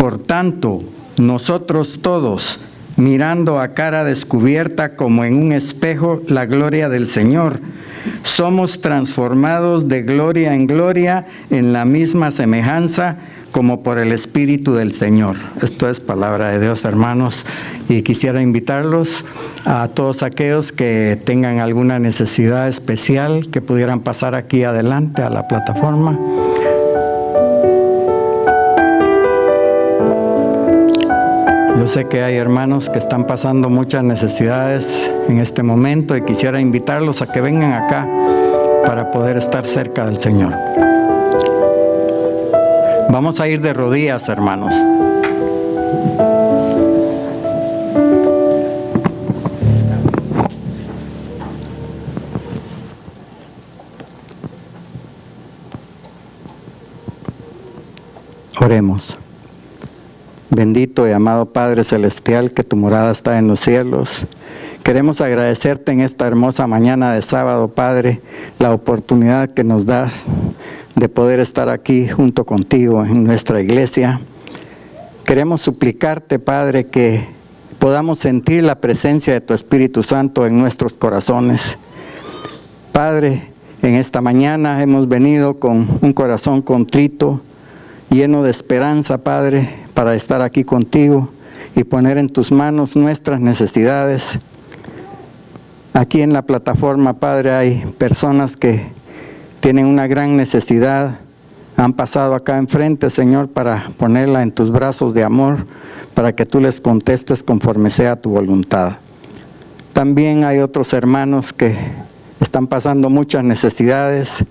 Por tanto, nosotros todos, mirando a cara descubierta como en un espejo la gloria del Señor, somos transformados de gloria en gloria en la misma semejanza como por el Espíritu del Señor. Esto es palabra de Dios, hermanos, y quisiera invitarlos a todos aquellos que tengan alguna necesidad especial que pudieran pasar aquí adelante a la plataforma. Yo sé que hay hermanos que están pasando muchas necesidades en este momento y quisiera invitarlos a que vengan acá para poder estar cerca del Señor. Vamos a ir de rodillas, hermanos. Oremos. Bendito y amado Padre Celestial, que tu morada está en los cielos. Queremos agradecerte en esta hermosa mañana de sábado, Padre, la oportunidad que nos das de poder estar aquí junto contigo en nuestra iglesia. Queremos suplicarte, Padre, que podamos sentir la presencia de tu Espíritu Santo en nuestros corazones. Padre, en esta mañana hemos venido con un corazón contrito, lleno de esperanza, Padre, para estar aquí contigo y poner en tus manos nuestras necesidades. Aquí en la plataforma, Padre, hay personas que tienen una gran necesidad. Han pasado acá enfrente, Señor, para ponerla en tus brazos de amor, para que tú les contestes conforme sea tu voluntad. También hay otros hermanos que están pasando muchas necesidades.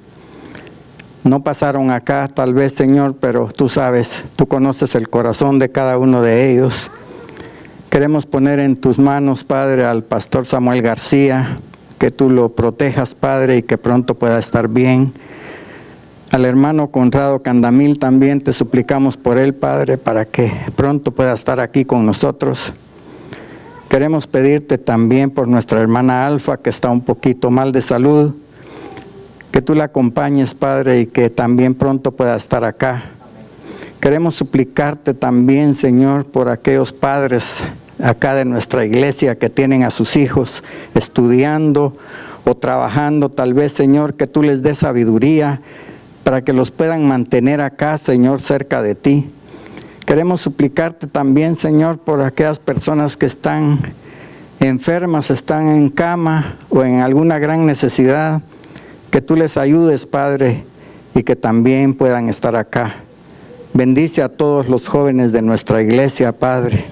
No pasaron acá, tal vez, Señor, pero tú sabes, tú conoces el corazón de cada uno de ellos. Queremos poner en tus manos, Padre, al pastor Samuel García, que tú lo protejas, Padre, y que pronto pueda estar bien. Al hermano Conrado Candamil también te suplicamos por él, Padre, para que pronto pueda estar aquí con nosotros. Queremos pedirte también por nuestra hermana Alfa, que está un poquito mal de salud, que tú la acompañes, Padre, y que también pronto pueda estar acá. Queremos suplicarte también, Señor, por aquellos padres acá de nuestra iglesia que tienen a sus hijos estudiando o trabajando. Tal vez, Señor, que tú les des sabiduría para que los puedan mantener acá, Señor, cerca de ti. Queremos suplicarte también, Señor, por aquellas personas que están enfermas, están en cama o en alguna gran necesidad, que tú les ayudes, Padre, y que también puedan estar acá. Bendice a todos los jóvenes de nuestra iglesia, Padre.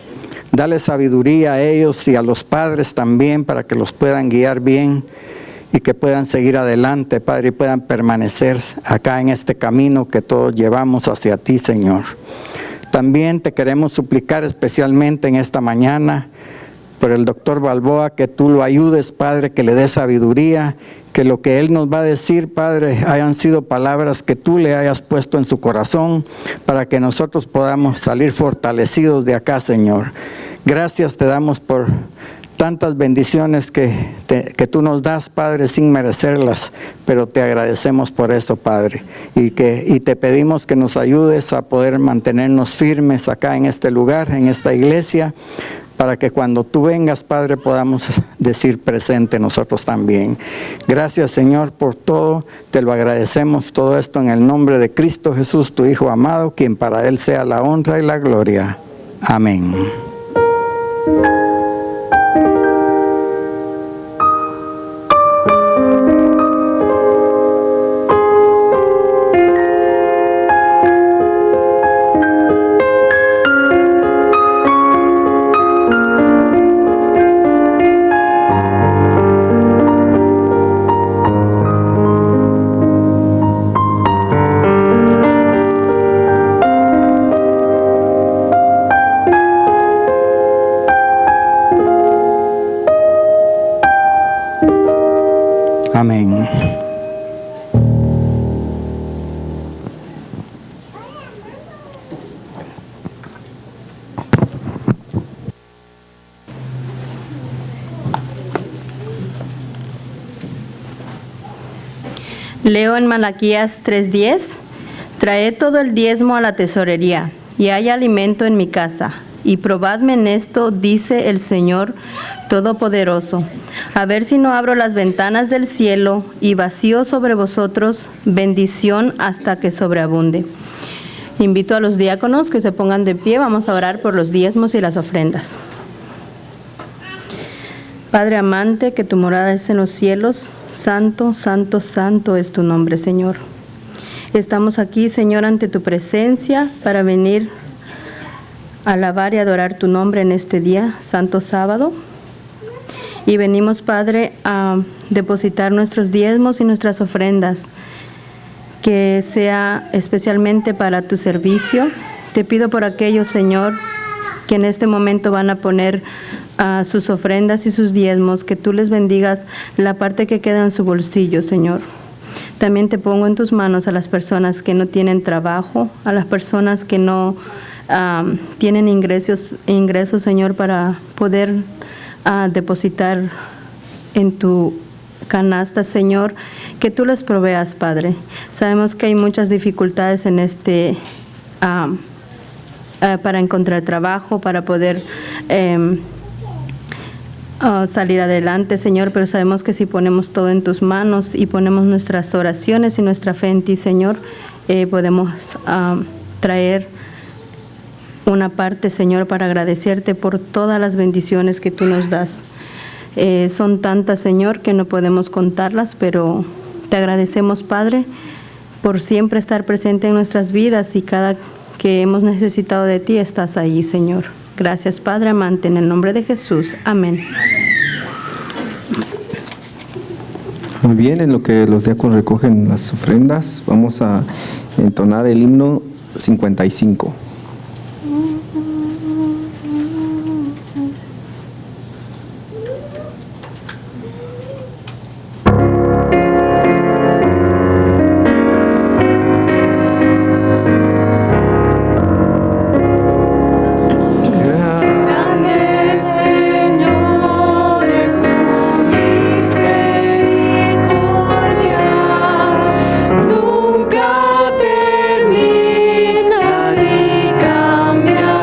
Dale sabiduría a ellos y a los padres también para que los puedan guiar bien y que puedan seguir adelante, Padre, y puedan permanecer acá en este camino que todos llevamos hacia ti, Señor. También te queremos suplicar especialmente en esta mañana por el doctor Balboa, que tú lo ayudes, Padre, que le des sabiduría, que lo que él nos va a decir, Padre, hayan sido palabras que tú le hayas puesto en su corazón para que nosotros podamos salir fortalecidos de acá, Señor. Gracias te damos por tantas bendiciones que tú nos das, Padre, sin merecerlas, pero te agradecemos por eso, Padre, y te pedimos que nos ayudes a poder mantenernos firmes acá en este lugar, en esta iglesia, para que cuando tú vengas, Padre, podamos decir presente nosotros también. Gracias, Señor, por todo. Te lo agradecemos todo esto en el nombre de Cristo Jesús, tu Hijo amado, quien para Él sea la honra y la gloria. Amén. Amén. Leo en Malaquías 3:10, traed todo el diezmo a la tesorería y hay alimento en mi casa. Y probadme en esto, dice el Señor Todopoderoso, a ver si no abro las ventanas del cielo y vacío sobre vosotros bendición hasta que sobreabunde. Invito a los diáconos que se pongan de pie. Vamos a orar por los diezmos y las ofrendas. Padre amante, que tu morada es en los cielos, santo, santo, santo es tu nombre, Señor. Estamos aquí, Señor, ante tu presencia para venir a alabar y adorar tu nombre en este día, santo sábado. Y venimos, Padre, a depositar nuestros diezmos y nuestras ofrendas, que sea especialmente para tu servicio. Te pido por aquellos, Señor, que en este momento van a poner sus ofrendas y sus diezmos, que tú les bendigas la parte que queda en su bolsillo, Señor. También te pongo en tus manos a las personas que no tienen trabajo, a las personas que no tienen ingresos, Señor, para poder depositar en tu canasta, Señor, que tú les proveas, Padre. Sabemos que hay muchas dificultades en para encontrar trabajo, para poder salir adelante, Señor, pero sabemos que si ponemos todo en tus manos y ponemos nuestras oraciones y nuestra fe en ti, Señor, podemos traer una parte, Señor, para agradecerte por todas las bendiciones que tú nos das. Son tantas, Señor, que no podemos contarlas, pero te agradecemos, Padre, por siempre estar presente en nuestras vidas, y cada que hemos necesitado de ti estás ahí, Señor. Gracias, Padre amante, en el nombre de Jesús. Amén. Muy bien, en lo que los diáconos recogen las ofrendas, vamos a entonar el himno 55. Nunca terminaré cambiar.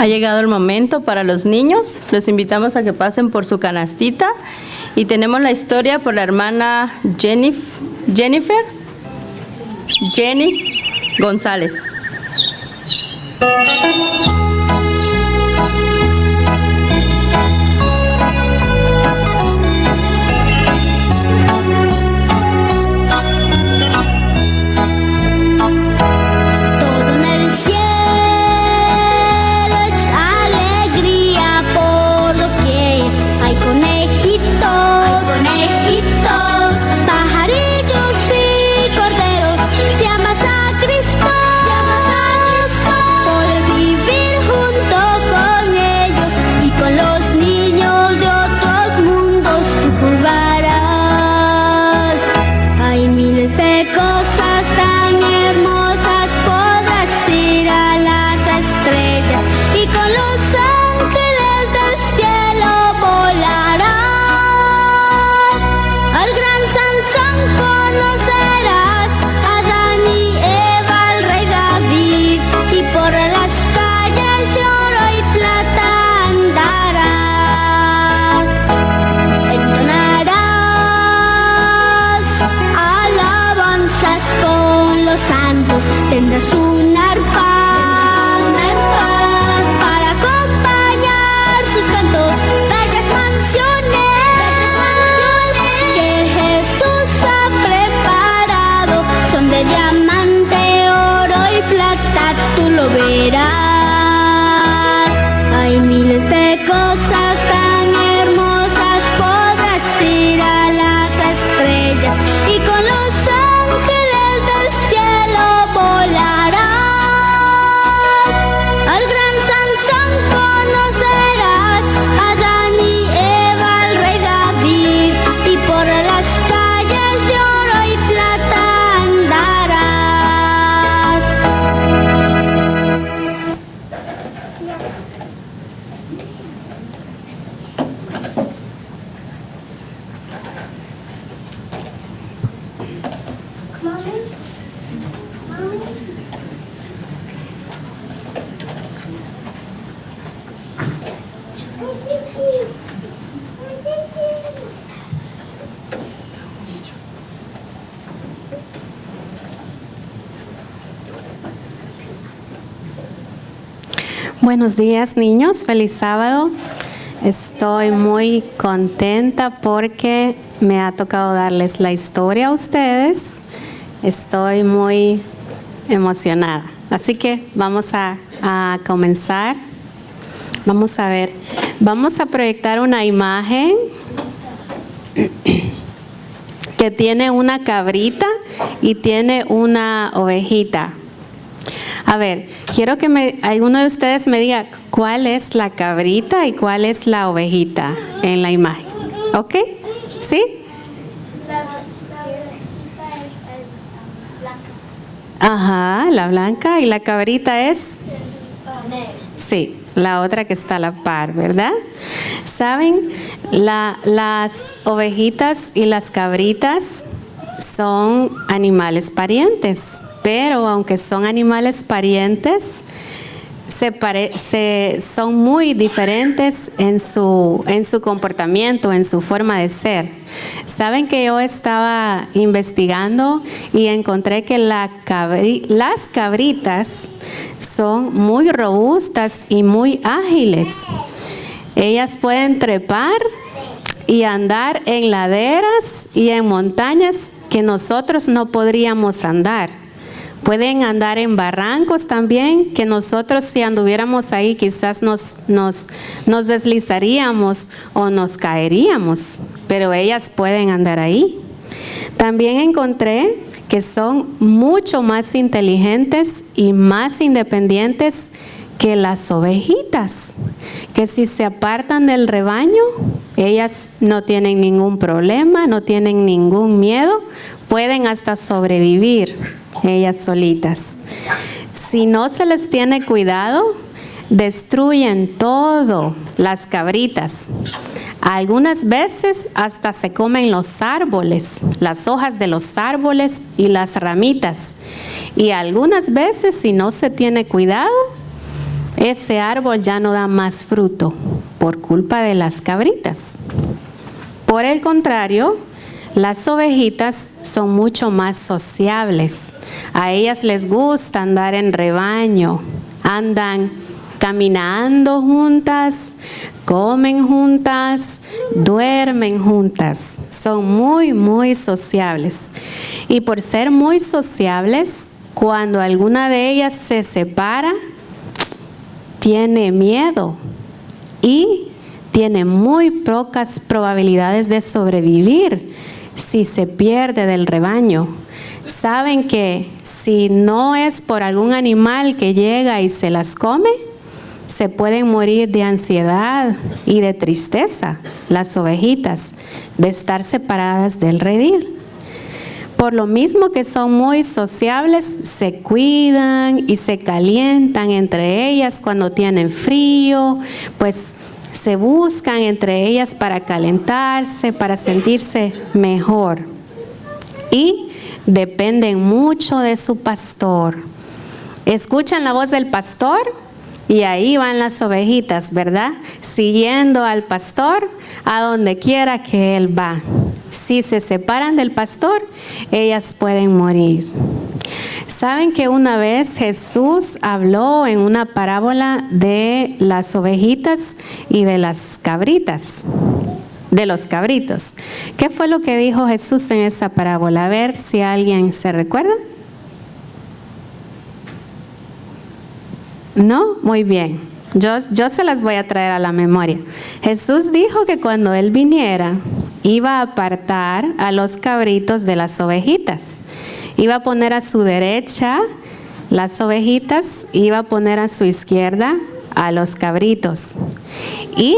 llegado el momento para los niños. Los invitamos a que pasen por su canastita. Y tenemos la historia por la hermana Jenny González. Tendrás un arpa para acompañar sus cantos, bellas mansiones que Jesús ha preparado. Son de diamante, oro y plata, tú lo verás. Hay miles de cosas tan hermosas, podrás ir a las estrellas y con los ángeles del cielo volarás. Al gran Sansón conocerás, a Adán y Eva, al rey David, y por las calles de oro y plata andarás. Buenos días, niños, feliz sábado. Estoy muy contenta porque me ha tocado darles la historia a ustedes. Estoy muy emocionada. Así que vamos a comenzar. Vamos a ver, vamos a proyectar una imagen que tiene una cabrita y tiene una ovejita. A ver, quiero que alguno de ustedes me diga cuál es la cabrita y cuál es la ovejita en la imagen. ¿Ok? ¿Sí? La ovejita es blanca. Ajá, la blanca, y la cabrita es... Negra. Sí, la otra que está a la par, ¿verdad? ¿Saben? Las ovejitas y las cabritas son animales parientes, pero aunque son animales parientes, son muy diferentes en su comportamiento, en su forma de ser. Saben que yo estaba investigando y encontré que las cabritas son muy robustas y muy ágiles. Ellas pueden trepar y andar en laderas y en montañas que nosotros no podríamos andar. Pueden andar en barrancos también, que nosotros si anduviéramos ahí quizás nos deslizaríamos o nos caeríamos, pero ellas pueden andar ahí. También encontré que son mucho más inteligentes y más independientes que las ovejitas, que si se apartan del rebaño, ellas no tienen ningún problema, no tienen ningún miedo, pueden hasta sobrevivir ellas solitas. Si no se les tiene cuidado, destruyen todo, las cabritas. Algunas veces hasta se comen los árboles, las hojas de los árboles y las ramitas. Y algunas veces, si no se tiene cuidado, ese árbol ya no da más fruto por culpa de las cabritas. Por el contrario, las ovejitas son mucho más sociables. A ellas les gusta andar en rebaño, andan caminando juntas, comen juntas, duermen juntas. Son muy, muy sociables. Y por ser muy sociables, cuando alguna de ellas se separa, tiene miedo y tiene muy pocas probabilidades de sobrevivir si se pierde del rebaño. Saben que si no es por algún animal que llega y se las come, se pueden morir de ansiedad y de tristeza las ovejitas de estar separadas del redil. Por lo mismo que son muy sociables, se cuidan y se calientan entre ellas cuando tienen frío, pues se buscan entre ellas para calentarse, para sentirse mejor. Y dependen mucho de su pastor. Escuchan la voz del pastor y ahí van las ovejitas, ¿verdad? Siguiendo al pastor a donde quiera que él va. Si se separan del pastor, ellas pueden morir. ¿Saben que una vez Jesús habló en una parábola de las ovejitas y de las cabritas? De los cabritos. ¿Qué fue lo que dijo Jesús en esa parábola? A ver si alguien se recuerda. ¿No? Muy bien. Yo se las voy a traer a la memoria. Jesús dijo que cuando Él viniera, iba a apartar a los cabritos de las ovejitas. Iba a poner a su derecha las ovejitas, iba a poner a su izquierda a los cabritos. Y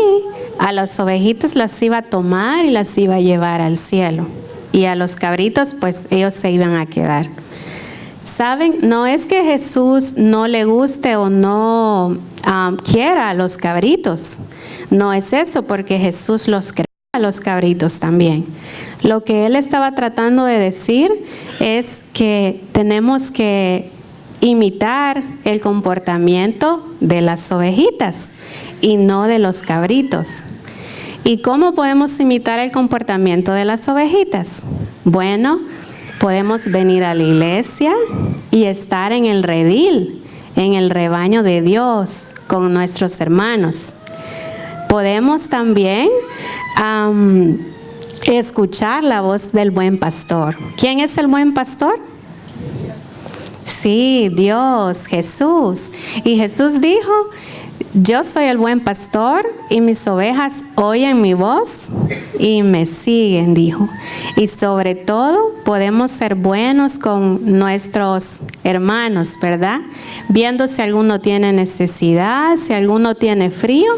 a las ovejitas las iba a tomar y las iba a llevar al cielo. Y a los cabritos, pues ellos se iban a quedar. ¿Saben? No es que Jesús no le guste o no quiera a los cabritos. No es eso, porque Jesús los creó a los cabritos también. Lo que Él estaba tratando de decir es que tenemos que imitar el comportamiento de las ovejitas y no de los cabritos. ¿Y cómo podemos imitar el comportamiento de las ovejitas? Bueno, podemos venir a la iglesia y estar en el redil, en el rebaño de Dios con nuestros hermanos. Podemos también escuchar la voz del buen pastor. ¿Quién es el buen pastor? Sí, Dios, Jesús. Y Jesús dijo: yo soy el buen pastor y mis ovejas oyen mi voz y me siguen, dijo. Y sobre todo podemos ser buenos con nuestros hermanos, ¿verdad? Viendo si alguno tiene necesidad, si alguno tiene frío,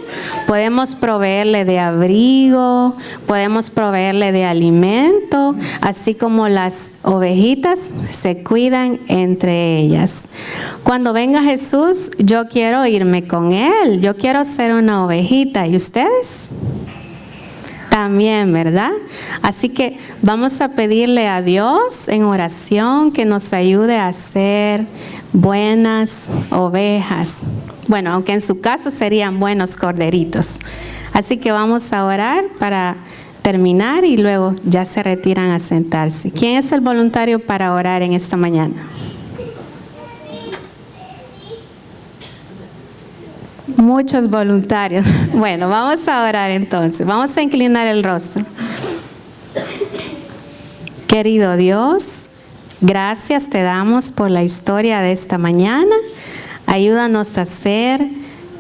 podemos proveerle de abrigo, podemos proveerle de alimento, así como las ovejitas se cuidan entre ellas. Cuando venga Jesús, yo quiero irme con Él, yo quiero ser una ovejita. ¿Y ustedes? También, ¿verdad? Así que vamos a pedirle a Dios en oración que nos ayude a ser buenas ovejas. Bueno, aunque en su caso serían buenos corderitos. Así que vamos a orar para terminar y luego ya se retiran a sentarse. ¿Quién es el voluntario para orar en esta mañana? Muchos voluntarios. Bueno, vamos a orar entonces. Vamos a inclinar el rostro. Querido Dios, gracias te damos por la historia de esta mañana. Ayúdanos a ser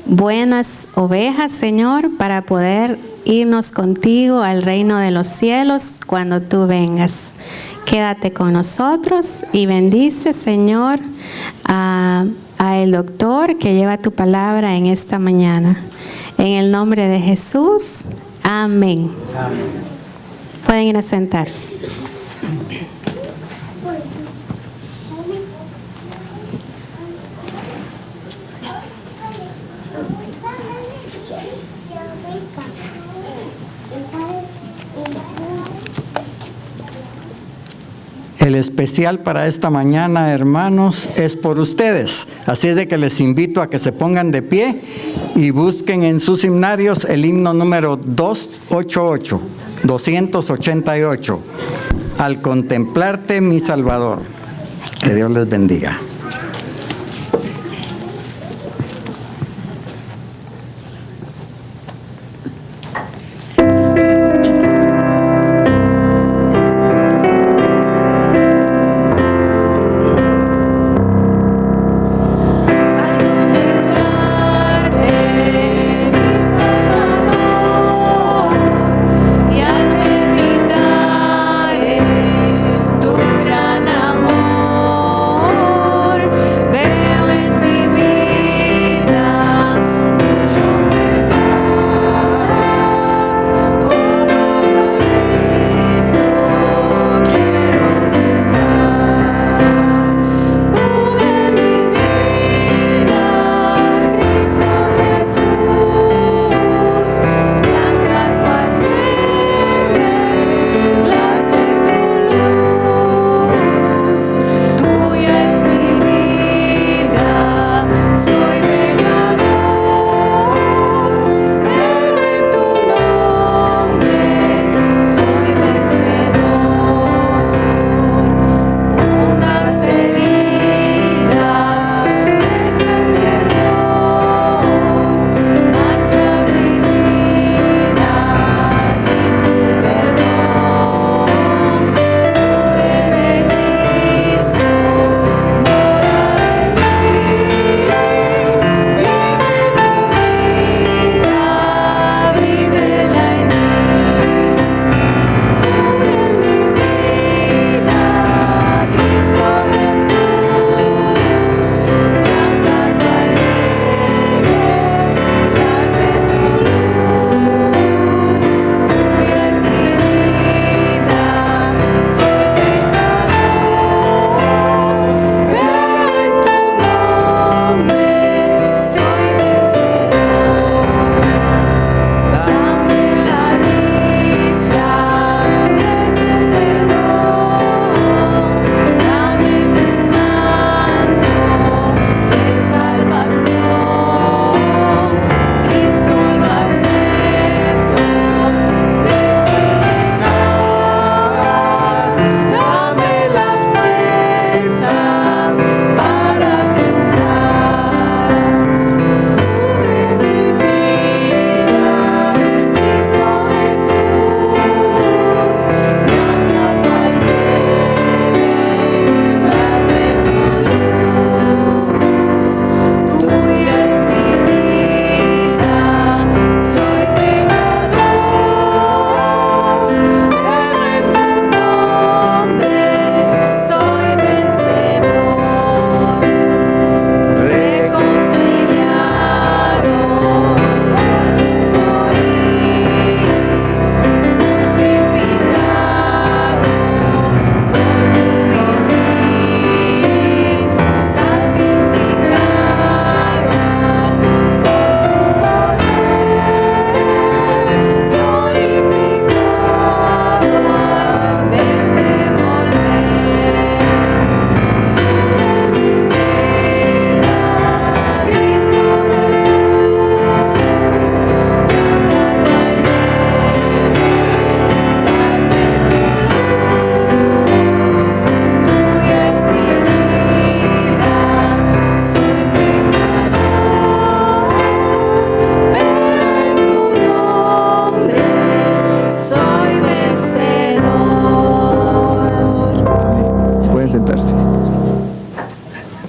buenas ovejas, Señor, para poder irnos contigo al reino de los cielos cuando tú vengas. Quédate con nosotros y bendice, Señor, a el doctor que lleva tu palabra en esta mañana. En el nombre de Jesús, amén. Amén. Pueden ir a sentarse. El especial para esta mañana, hermanos, es por ustedes. Así es de que les invito a que se pongan de pie y busquen en sus himnarios el himno número 288. Al contemplarte, mi Salvador. Que Dios les bendiga.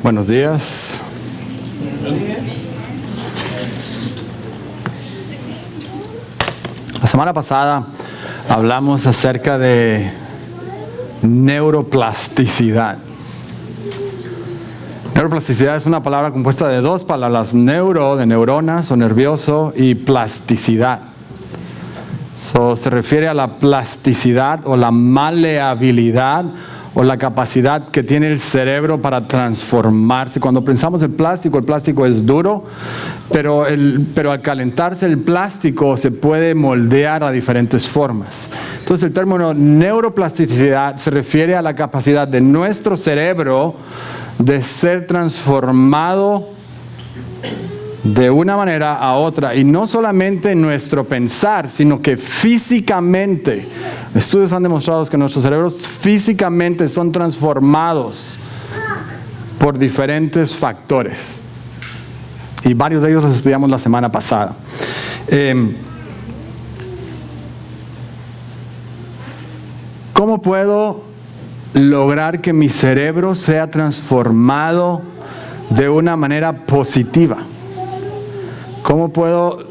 Buenos días. La semana pasada hablamos acerca de neuroplasticidad. Neuroplasticidad es una palabra compuesta de dos palabras, neuro, de neuronas o nervioso, y plasticidad. Se refiere a la plasticidad o la maleabilidad o la capacidad que tiene el cerebro para transformarse. Cuando pensamos en plástico, el plástico es duro, pero al calentarse el plástico se puede moldear a diferentes formas. Entonces el término neuroplasticidad se refiere a la capacidad de nuestro cerebro de ser transformado de una manera a otra, y no solamente nuestro pensar, sino que físicamente. Estudios han demostrado que nuestros cerebros físicamente son transformados por diferentes factores, y varios de ellos los estudiamos la semana pasada. ¿Cómo puedo lograr que mi cerebro sea transformado de una manera positiva? ¿Cómo puedo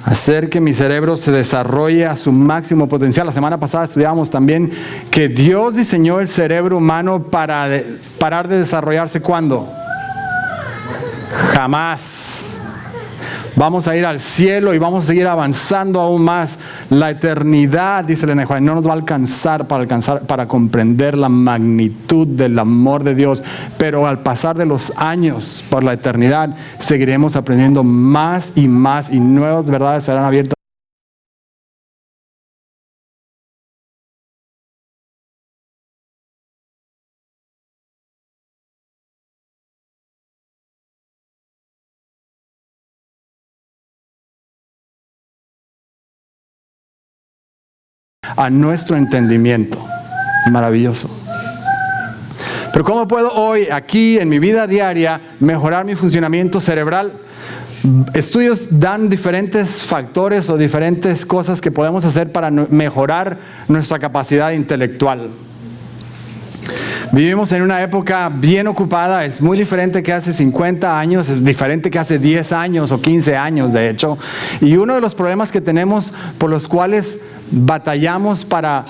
hacer que mi cerebro se desarrolle a su máximo potencial? La semana pasada estudiábamos también que Dios diseñó el cerebro humano para parar de desarrollarse. ¿Cuándo? Jamás. Vamos a ir al cielo y vamos a seguir avanzando aún más. La eternidad, dice el Enejuan, no nos va a alcanzar para comprender la magnitud del amor de Dios. Pero al pasar de los años por la eternidad, seguiremos aprendiendo más y más, y nuevas verdades serán abiertas a nuestro entendimiento. Maravilloso. Pero ¿cómo puedo hoy, aquí, en mi vida diaria, mejorar mi funcionamiento cerebral? Estudios dan diferentes factores o diferentes cosas que podemos hacer para mejorar nuestra capacidad intelectual. Vivimos en una época bien ocupada, es muy diferente que hace 50 años, es diferente que hace 10 años o 15 años de hecho. Y uno de los problemas que tenemos por los cuales batallamos para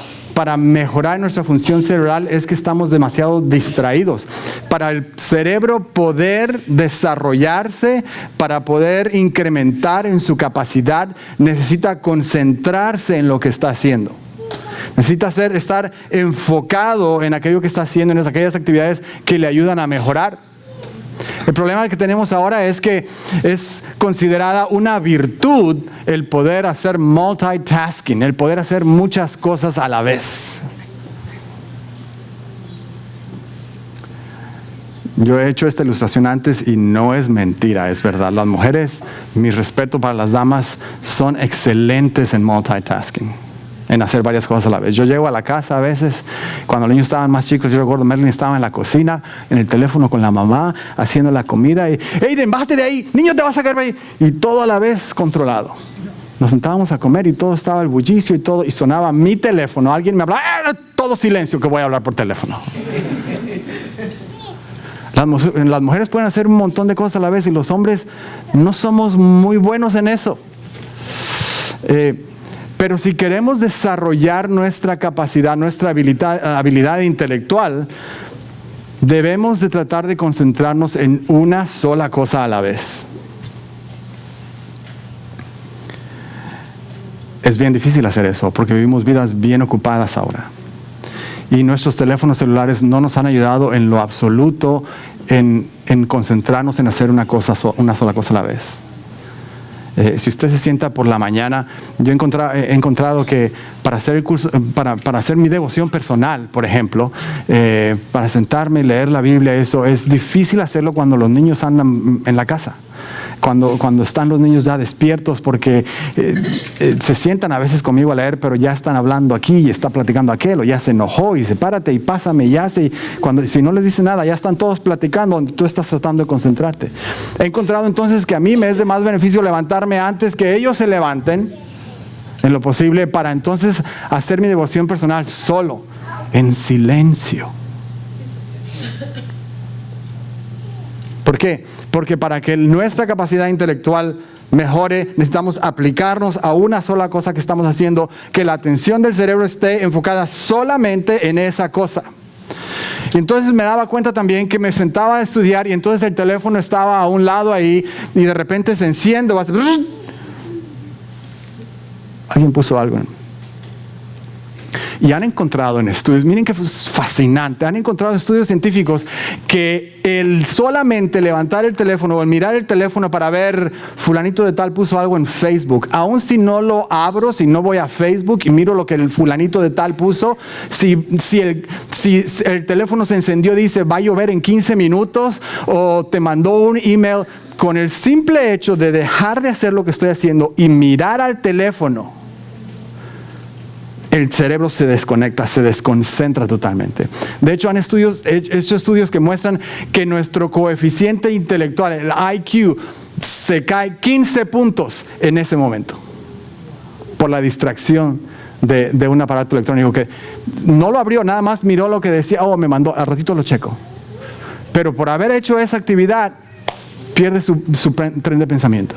mejorar nuestra función cerebral es que estamos demasiado distraídos. Para el cerebro poder desarrollarse, para poder incrementar en su capacidad, necesita concentrarse en lo que está haciendo. Necesita estar enfocado en aquello que está haciendo, en aquellas actividades que le ayudan a mejorar. El problema que tenemos ahora es que es considerada una virtud el poder hacer multitasking, el poder hacer muchas cosas a la vez. Yo he hecho esta ilustración antes y no es mentira, es verdad. Las mujeres, mi respeto para las damas, son excelentes en multitasking, en hacer varias cosas a la vez. Yo llego a la casa a veces, cuando los niños estaban más chicos, yo recuerdo Merlin estaba en la cocina, en el teléfono con la mamá, haciendo la comida, y Aiden, bájate de ahí, niño te vas a caer ahí, y todo a la vez controlado. Nos sentábamos a comer y todo estaba el bullicio y todo, y sonaba mi teléfono, alguien me hablaba, todo silencio que voy a hablar por teléfono. Las mujeres pueden hacer un montón de cosas a la vez y los hombres no somos muy buenos en eso. Pero si queremos desarrollar nuestra capacidad, nuestra habilidad intelectual, debemos de tratar de concentrarnos en una sola cosa a la vez. Es bien difícil hacer eso porque vivimos vidas bien ocupadas ahora. Y nuestros teléfonos celulares no nos han ayudado en lo absoluto en concentrarnos en hacer una sola cosa a la vez. Si usted se sienta por la mañana, yo he encontrado que para hacer el curso, para hacer mi devoción personal, por ejemplo, para sentarme y leer la Biblia, eso es difícil hacerlo cuando los niños andan en la casa. Cuando están los niños ya despiertos porque se sientan a veces conmigo a leer, pero ya están hablando aquí y está platicando aquel, o ya se enojó y dice párate y pásame y hace, y si no les dice nada ya están todos platicando donde tú estás tratando de concentrarte. He encontrado entonces que a mí me es de más beneficio levantarme antes que ellos se levanten en lo posible, para entonces hacer mi devoción personal solo, en silencio. ¿Por qué? Porque para que nuestra capacidad intelectual mejore, necesitamos aplicarnos a una sola cosa que estamos haciendo, que la atención del cerebro esté enfocada solamente en esa cosa. Y entonces me daba cuenta también que me sentaba a estudiar y entonces el teléfono estaba a un lado ahí y de repente se enciende, alguien puso algo. Y han encontrado en estudios, miren que es fascinante, han encontrado estudios científicos que el solamente levantar el teléfono o el mirar el teléfono para ver fulanito de tal puso algo en Facebook, aun si no lo abro, si no voy a Facebook y miro lo que el fulanito de tal puso, si el teléfono se encendió, dice va a llover en 15 minutos o te mandó un email, con el simple hecho de dejar de hacer lo que estoy haciendo y mirar al teléfono, el cerebro se desconecta, se desconcentra totalmente. De hecho, han hecho estudios que muestran que nuestro coeficiente intelectual, el IQ, se cae 15 puntos en ese momento por la distracción de un aparato electrónico que no lo abrió, nada más miró lo que decía, me mandó, al ratito lo checo. Pero por haber hecho esa actividad, pierde su tren de pensamiento.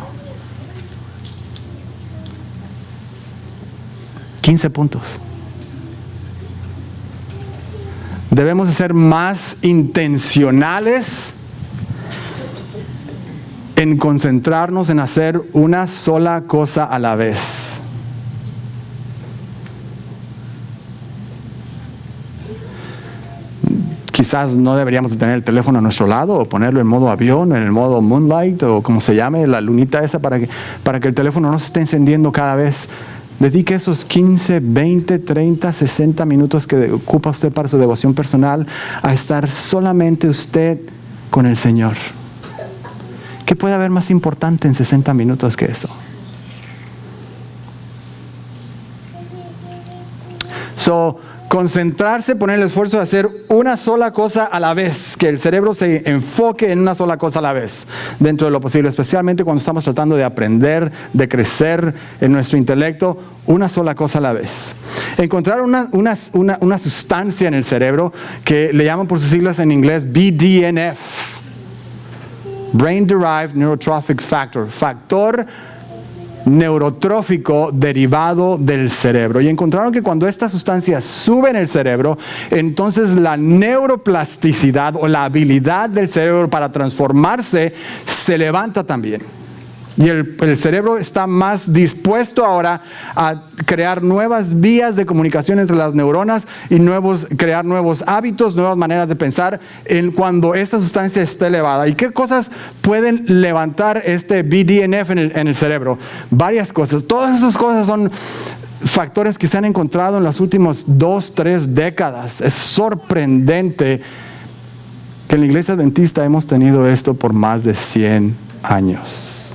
15 puntos. Debemos de ser más intencionales en concentrarnos en hacer una sola cosa a la vez. Quizás no deberíamos de tener el teléfono a nuestro lado o ponerlo en modo avión, en el modo moonlight o como se llame, la lunita esa para que el teléfono no se esté encendiendo cada vez. Dedique esos 15, 20, 30, 60 minutos que ocupa usted para su devoción personal a estar solamente usted con el Señor. ¿Qué puede haber más importante en 60 minutos que eso? Concentrarse, poner el esfuerzo de hacer una sola cosa a la vez, que el cerebro se enfoque en una sola cosa a la vez, dentro de lo posible, especialmente cuando estamos tratando de aprender, de crecer en nuestro intelecto, una sola cosa a la vez. Encontrar una sustancia en el cerebro que le llaman por sus siglas en inglés BDNF, Brain Derived Neurotrophic Factor, factor neurotrófico derivado del cerebro, y encontraron que cuando esta sustancia sube en el cerebro, entonces la neuroplasticidad o la habilidad del cerebro para transformarse se levanta también, y el cerebro está más dispuesto ahora a crear nuevas vías de comunicación entre las neuronas y crear nuevos hábitos, nuevas maneras de pensar cuando esta sustancia está elevada. ¿Y qué cosas pueden levantar este BDNF en el cerebro? Varias cosas. Todas esas cosas son factores que se han encontrado en las últimas 2, 3 décadas. Es sorprendente que en la Iglesia Adventista hemos tenido esto por más de 100 años.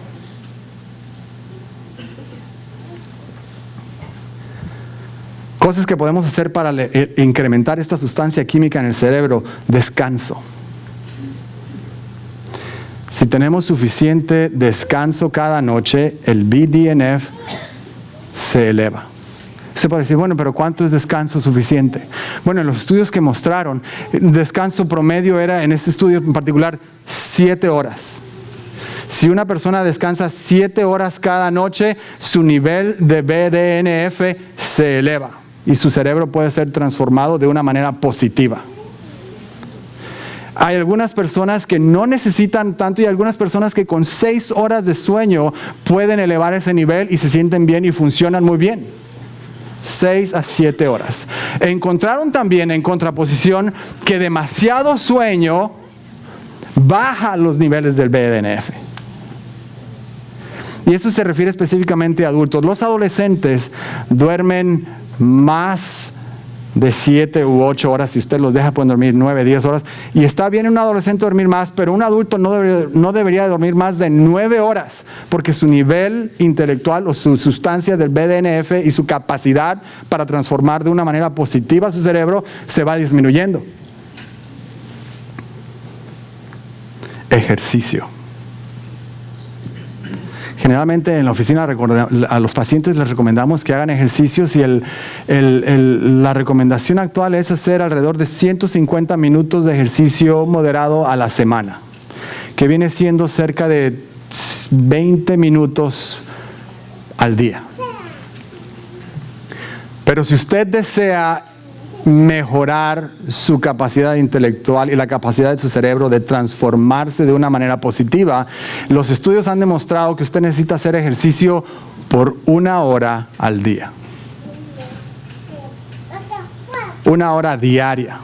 Cosas que podemos hacer para incrementar esta sustancia química en el cerebro. Descanso. Si tenemos suficiente descanso cada noche, el BDNF se eleva. Se puede decir, bueno, pero ¿cuánto es descanso suficiente? Bueno, en los estudios que mostraron, el descanso promedio era, en este estudio en particular, 7 horas. Si una persona descansa 7 horas cada noche, su nivel de BDNF se eleva y su cerebro puede ser transformado de una manera positiva. Hay algunas personas que no necesitan tanto y algunas personas que con 6 horas de sueño pueden elevar ese nivel y se sienten bien y funcionan muy bien. 6 a 7 horas. Encontraron también en contraposición que demasiado sueño baja los niveles del BDNF. Y eso se refiere específicamente a adultos. Los adolescentes duermen más de 7 u 8 horas. Si usted los deja, pueden dormir 9, 10 horas. Y está bien un adolescente dormir más, pero un adulto no debería dormir más de 9 horas, porque su nivel intelectual o su sustancia del BDNF y su capacidad para transformar de una manera positiva su cerebro se va disminuyendo. Ejercicio. Generalmente en la oficina a los pacientes les recomendamos que hagan ejercicios y la recomendación actual es hacer alrededor de 150 minutos de ejercicio moderado a la semana, que viene siendo cerca de 20 minutos al día. Pero si usted desea mejorar su capacidad intelectual y la capacidad de su cerebro de transformarse de una manera positiva, los estudios han demostrado que usted necesita hacer ejercicio por 1 hora al día. 1 hora diaria.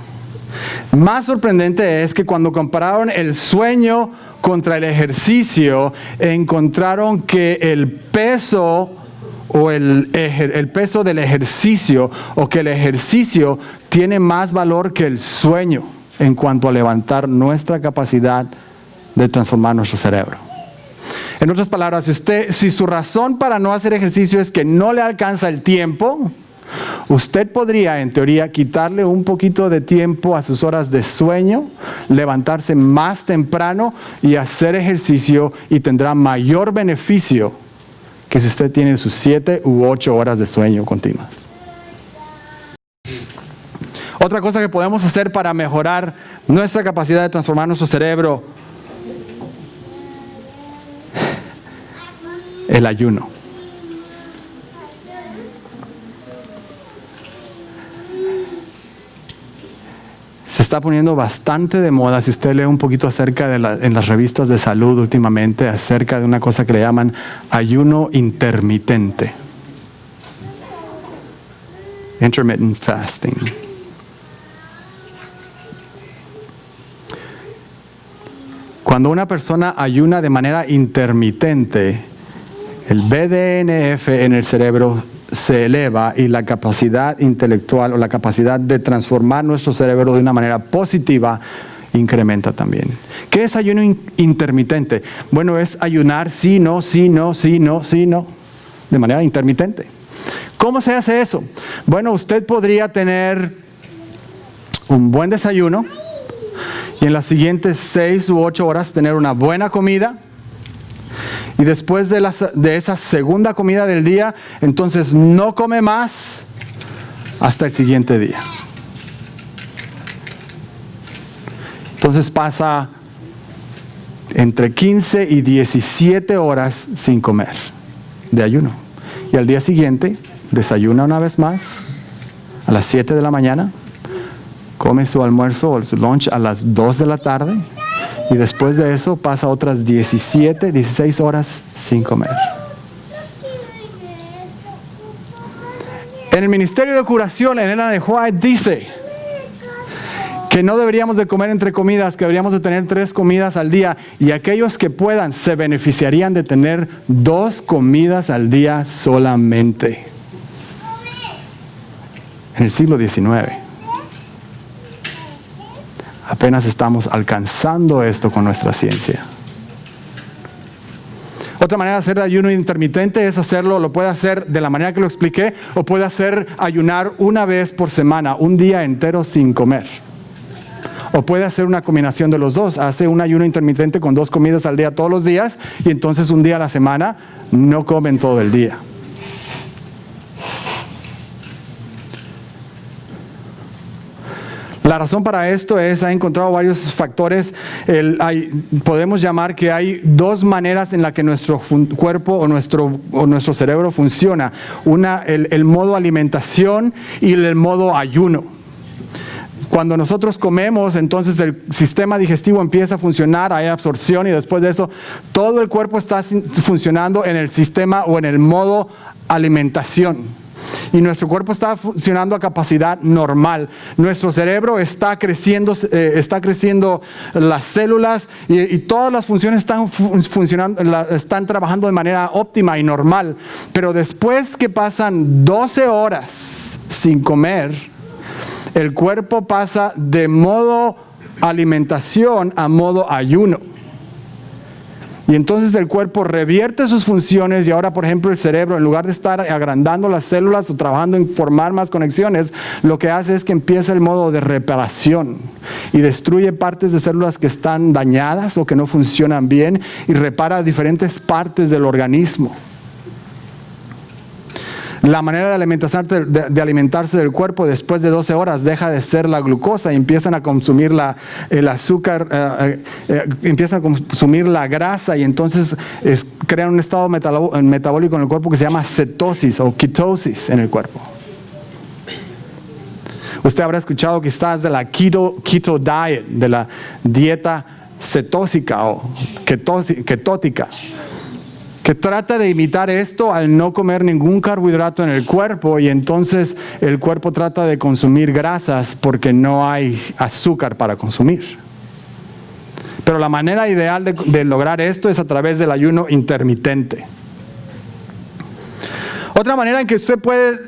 Más sorprendente es que cuando compararon el sueño contra el ejercicio, encontraron que el peso o el peso del ejercicio, o que el ejercicio tiene más valor que el sueño en cuanto a levantar nuestra capacidad de transformar nuestro cerebro. En otras palabras, si su razón para no hacer ejercicio es que no le alcanza el tiempo, usted podría, en teoría, quitarle un poquito de tiempo a sus horas de sueño, levantarse más temprano y hacer ejercicio, y tendrá mayor beneficio que si usted tiene sus 7 u 8 horas de sueño continuas. Otra cosa que podemos hacer para mejorar nuestra capacidad de transformar nuestro cerebro: el ayuno. Se está poniendo bastante de moda, si usted lee un poquito acerca en las revistas de salud últimamente, acerca de una cosa que le llaman ayuno intermitente. Intermittent fasting. Cuando una persona ayuna de manera intermitente, el BDNF en el cerebro se eleva y la capacidad intelectual o la capacidad de transformar nuestro cerebro de una manera positiva incrementa también. ¿Qué es ayuno intermitente? Bueno, es ayunar sí, no, de manera intermitente. ¿Cómo se hace eso? Bueno, usted podría tener un buen desayuno y en las siguientes 6 u 8 horas tener una buena comida. Y después de esa segunda comida del día, entonces no come más hasta el siguiente día. Entonces pasa entre 15 y 17 horas sin comer de ayuno. Y al día siguiente desayuna una vez más a las 7 de la mañana, come su almuerzo o su lunch a las 2 de la tarde. Y después de eso pasa otras 17, 16 horas sin comer. En el Ministerio de Curación, Elena de White dice que no deberíamos de comer entre comidas, que deberíamos de tener 3 comidas al día, y aquellos que puedan se beneficiarían de tener 2 comidas al día solamente. En el siglo XIX. Apenas estamos alcanzando esto con nuestra ciencia. Otra manera de hacer de ayuno intermitente es hacerlo, lo puede hacer de la manera que lo expliqué, o puede hacer ayunar una vez por semana, un día entero sin comer. O puede hacer una combinación de los dos, hace un ayuno intermitente con 2 comidas al día todos los días, y entonces un día a la semana no comen todo el día. La razón para esto es, ha encontrado varios factores. Podemos llamar que hay 2 maneras en las que nuestro cuerpo o nuestro cerebro funciona. Una, el modo alimentación, y el modo ayuno. Cuando nosotros comemos, entonces el sistema digestivo empieza a funcionar, hay absorción, y después de eso todo el cuerpo está funcionando en el sistema o en el modo alimentación. Y nuestro cuerpo está funcionando a capacidad normal. Nuestro cerebro está creciendo las células, y todas las funciones están trabajando de manera óptima y normal. Pero después que pasan 12 horas sin comer, el cuerpo pasa de modo alimentación a modo ayuno. Y entonces el cuerpo revierte sus funciones, y ahora, por ejemplo, el cerebro, en lugar de estar agrandando las células o trabajando en formar más conexiones, lo que hace es que empieza el modo de reparación y destruye partes de células que están dañadas o que no funcionan bien, y repara diferentes partes del organismo. La manera de alimentarse del cuerpo después de 12 horas deja de ser la glucosa, y empiezan a consumir el azúcar, empiezan a consumir la grasa, y entonces crean un estado metabólico en el cuerpo que se llama cetosis o ketosis en el cuerpo. Usted habrá escuchado quizás de la keto diet, de la dieta cetósica o ketótica, que trata de imitar esto al no comer ningún carbohidrato en el cuerpo, y entonces el cuerpo trata de consumir grasas porque no hay azúcar para consumir. Pero la manera ideal de lograr esto es a través del ayuno intermitente. Otra manera en que usted puede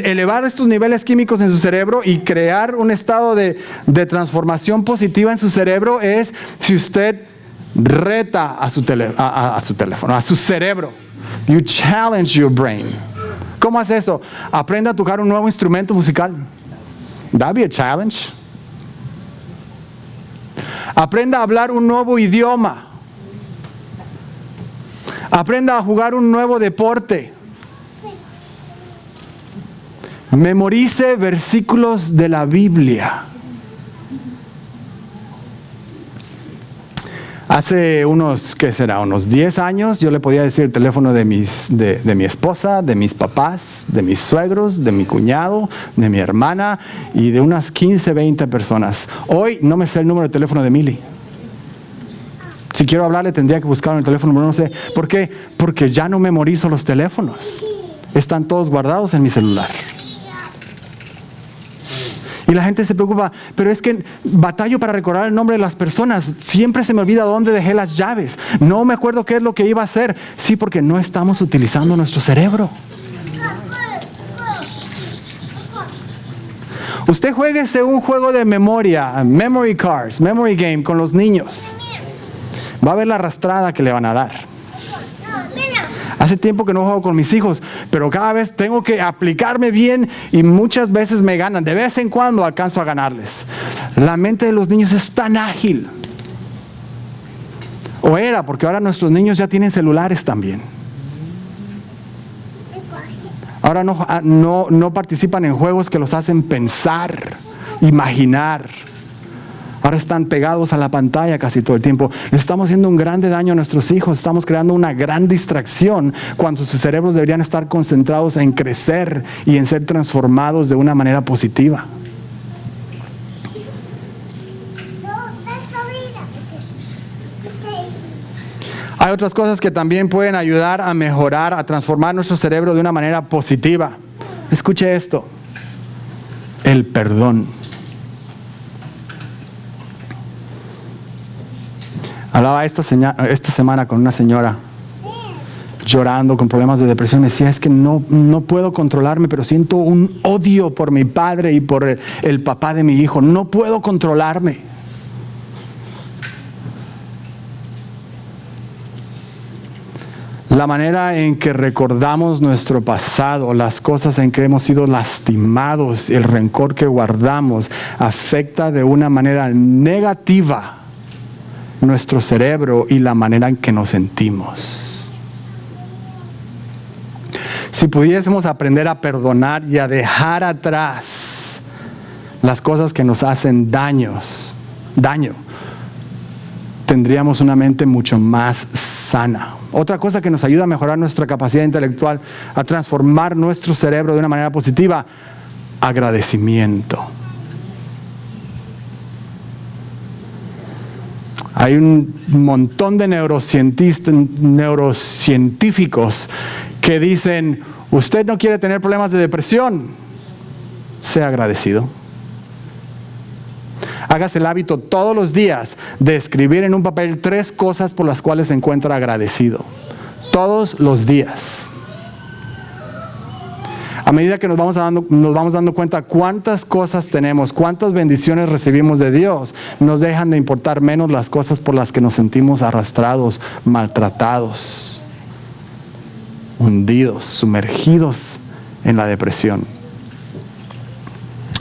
elevar estos niveles químicos en su cerebro y crear un estado de transformación positiva en su cerebro es si usted reta a su cerebro. You challenge your brain. ¿Cómo hace eso? Aprenda a tocar un nuevo instrumento musical. That'd be a challenge. Aprenda a hablar un nuevo idioma. Aprenda a jugar un nuevo deporte. Memorice versículos de la Biblia. Hace unos 10 años yo le podía decir el teléfono de mi esposa, de mis papás, de mis suegros, de mi cuñado, de mi hermana y de unas 15, 20 personas. Hoy no me sé el número de teléfono de Mili. Si quiero hablarle tendría que buscar en el teléfono, pero no sé. ¿Por qué? Porque ya no memorizo los teléfonos. Están todos guardados en mi celular. Y la gente se preocupa, pero es que batallo para recordar el nombre de las personas. Siempre se me olvida dónde dejé las llaves. No me acuerdo qué es lo que iba a hacer. Sí, porque no estamos utilizando nuestro cerebro. Usted juéguese un juego de memoria, memory cards, memory game con los niños. Va a ver la arrastrada que le van a dar. Hace tiempo que no juego con mis hijos, pero cada vez tengo que aplicarme bien y muchas veces me ganan. De vez en cuando alcanzo a ganarles. La mente de los niños es tan ágil. O era, porque ahora nuestros niños ya tienen celulares también. Ahora no participan en juegos que los hacen pensar, imaginar. Ahora están pegados a la pantalla casi todo el tiempo. Le estamos haciendo un grande daño a nuestros hijos. Estamos creando una gran distracción cuando sus cerebros deberían estar concentrados en crecer y en ser transformados de una manera positiva. Hay otras cosas que también pueden ayudar a mejorar, a transformar nuestro cerebro de una manera positiva. Escuche esto: el perdón. Hablaba esta semana con una señora llorando con problemas de depresión. Me decía, es que no puedo controlarme, pero siento un odio por mi padre y por el papá de mi hijo. No puedo controlarme. La manera en que recordamos nuestro pasado, las cosas en que hemos sido lastimados, el rencor que guardamos, afecta de una manera negativa nuestro cerebro y la manera en que nos sentimos. Si pudiésemos aprender a perdonar y a dejar atrás las cosas que nos hacen daño, tendríamos una mente mucho más sana. Otra cosa que nos ayuda a mejorar nuestra capacidad intelectual, a transformar nuestro cerebro de una manera positiva: agradecimiento. Hay un montón de neurocientíficos que dicen, usted no quiere tener problemas de depresión, sea agradecido. Hágase el hábito todos los días de escribir en un papel 3 cosas por las cuales se encuentra agradecido. Todos los días. A medida que nos vamos dando cuenta cuántas cosas tenemos, cuántas bendiciones recibimos de Dios, nos dejan de importar menos las cosas por las que nos sentimos arrastrados, maltratados, hundidos, sumergidos en la depresión.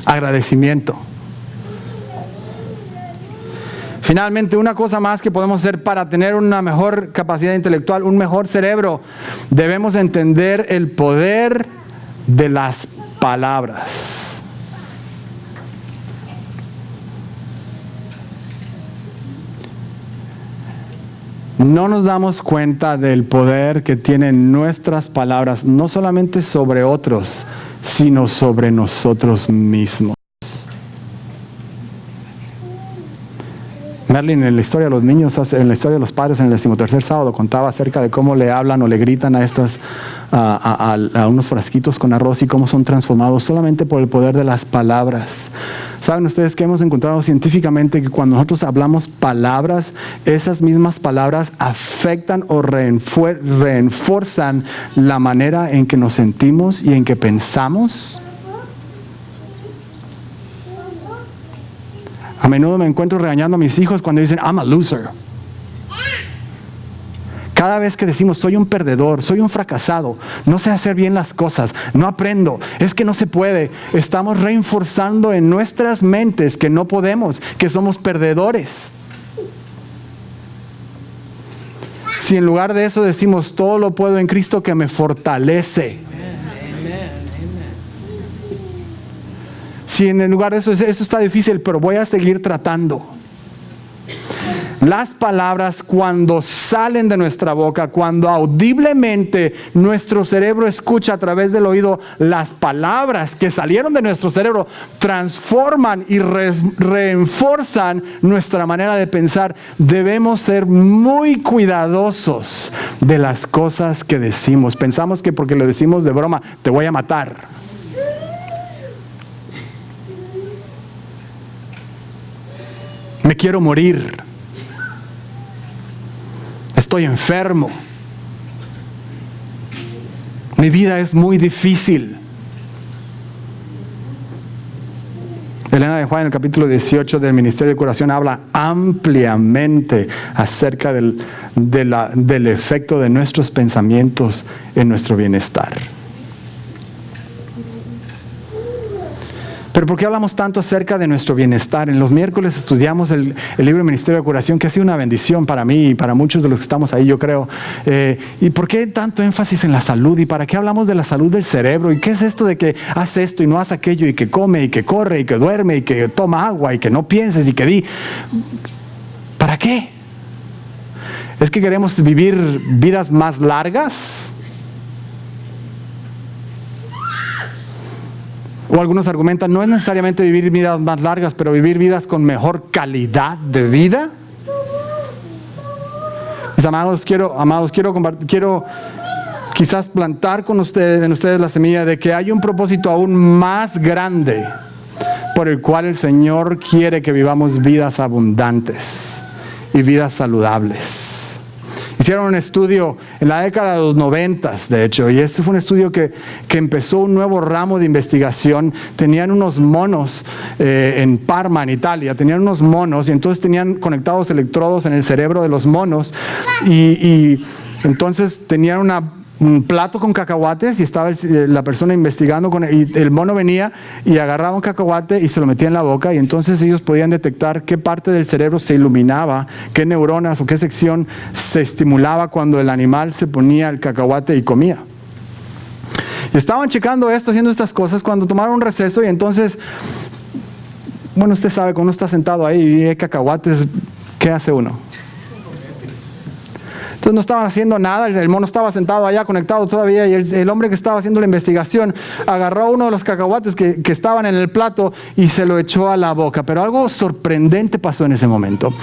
Agradecimiento. Finalmente, una cosa más que podemos hacer para tener una mejor capacidad intelectual, un mejor cerebro: debemos entender el poder de las palabras. No nos damos cuenta del poder que tienen nuestras palabras, no solamente sobre otros, sino sobre Merlin, en la historia de los niños, en la historia de los padres, en el 13º sábado, contaba acerca de cómo le hablan o le gritan a unos frasquitos con arroz y cómo son transformados solamente por el poder de las palabras. ¿Saben ustedes que hemos encontrado científicamente que cuando nosotros hablamos palabras, esas mismas palabras afectan o reenforzan la manera en que nos sentimos y en que pensamos? A menudo me encuentro regañando a mis hijos cuando dicen, I'm a loser. Cada vez que decimos, soy un perdedor, soy un fracasado, no sé hacer bien las cosas, no aprendo, es que no se puede, estamos reforzando en nuestras mentes que no podemos, que somos perdedores. Si en lugar de eso decimos, todo lo puedo en Cristo que me fortalece. Si en lugar de eso, esto está difícil, pero voy a seguir tratando. Las palabras cuando salen de nuestra boca, cuando audiblemente nuestro cerebro escucha a través del oído las palabras que salieron de nuestro cerebro, transforman y reenforzan nuestra manera de pensar. Debemos ser muy cuidadosos de las cosas que decimos. Pensamos que porque lo decimos de broma, te voy a matar. Me quiero morir. Estoy enfermo. Mi vida es muy difícil. Elena de Juan, en el capítulo 18 del Ministerio de Curación, habla ampliamente acerca del efecto de nuestros pensamientos en nuestro bienestar. Pero ¿por qué hablamos tanto acerca de nuestro bienestar? En los miércoles estudiamos el libro de Ministerio de Curación, que ha sido una bendición para mí y para muchos de los que estamos ahí, yo creo. ¿Y por qué tanto énfasis en la salud? ¿Y para qué hablamos de la salud del cerebro? ¿Y qué es esto de que haz esto y no haz aquello, y que come y que corre y que duerme y que toma agua y que no pienses y que di? ¿Para qué? ¿Es que queremos vivir vidas más largas? O algunos argumentan, no es necesariamente vivir vidas más largas, pero vivir vidas con mejor calidad de vida. Mis amados, quiero quizás plantar en ustedes la semilla de que hay un propósito aún más grande por el cual el Señor quiere que vivamos vidas abundantes y vidas saludables. Hicieron un estudio en la década de los 90, de hecho, y este fue un estudio que empezó un nuevo ramo de investigación. Tenían unos monos en Parma, en Italia, tenían unos monos y entonces tenían conectados electrodos en el cerebro de los monos y entonces tenían un plato con cacahuates y estaba la persona investigando y el mono venía y agarraba un cacahuate y se lo metía en la boca, y entonces ellos podían detectar qué parte del cerebro se iluminaba, qué neuronas o qué sección se estimulaba cuando el animal se ponía el cacahuate y comía. Y estaban checando esto, haciendo estas cosas, cuando tomaron un receso, y entonces, bueno, usted sabe, cuando uno está sentado ahí y hay cacahuates, ¿qué hace uno? Entonces no estaban haciendo nada, el mono estaba sentado allá conectado todavía, y el hombre que estaba haciendo la investigación agarró uno de los cacahuates que estaban en el plato y se lo echó a la boca. Pero algo sorprendente pasó en ese momento.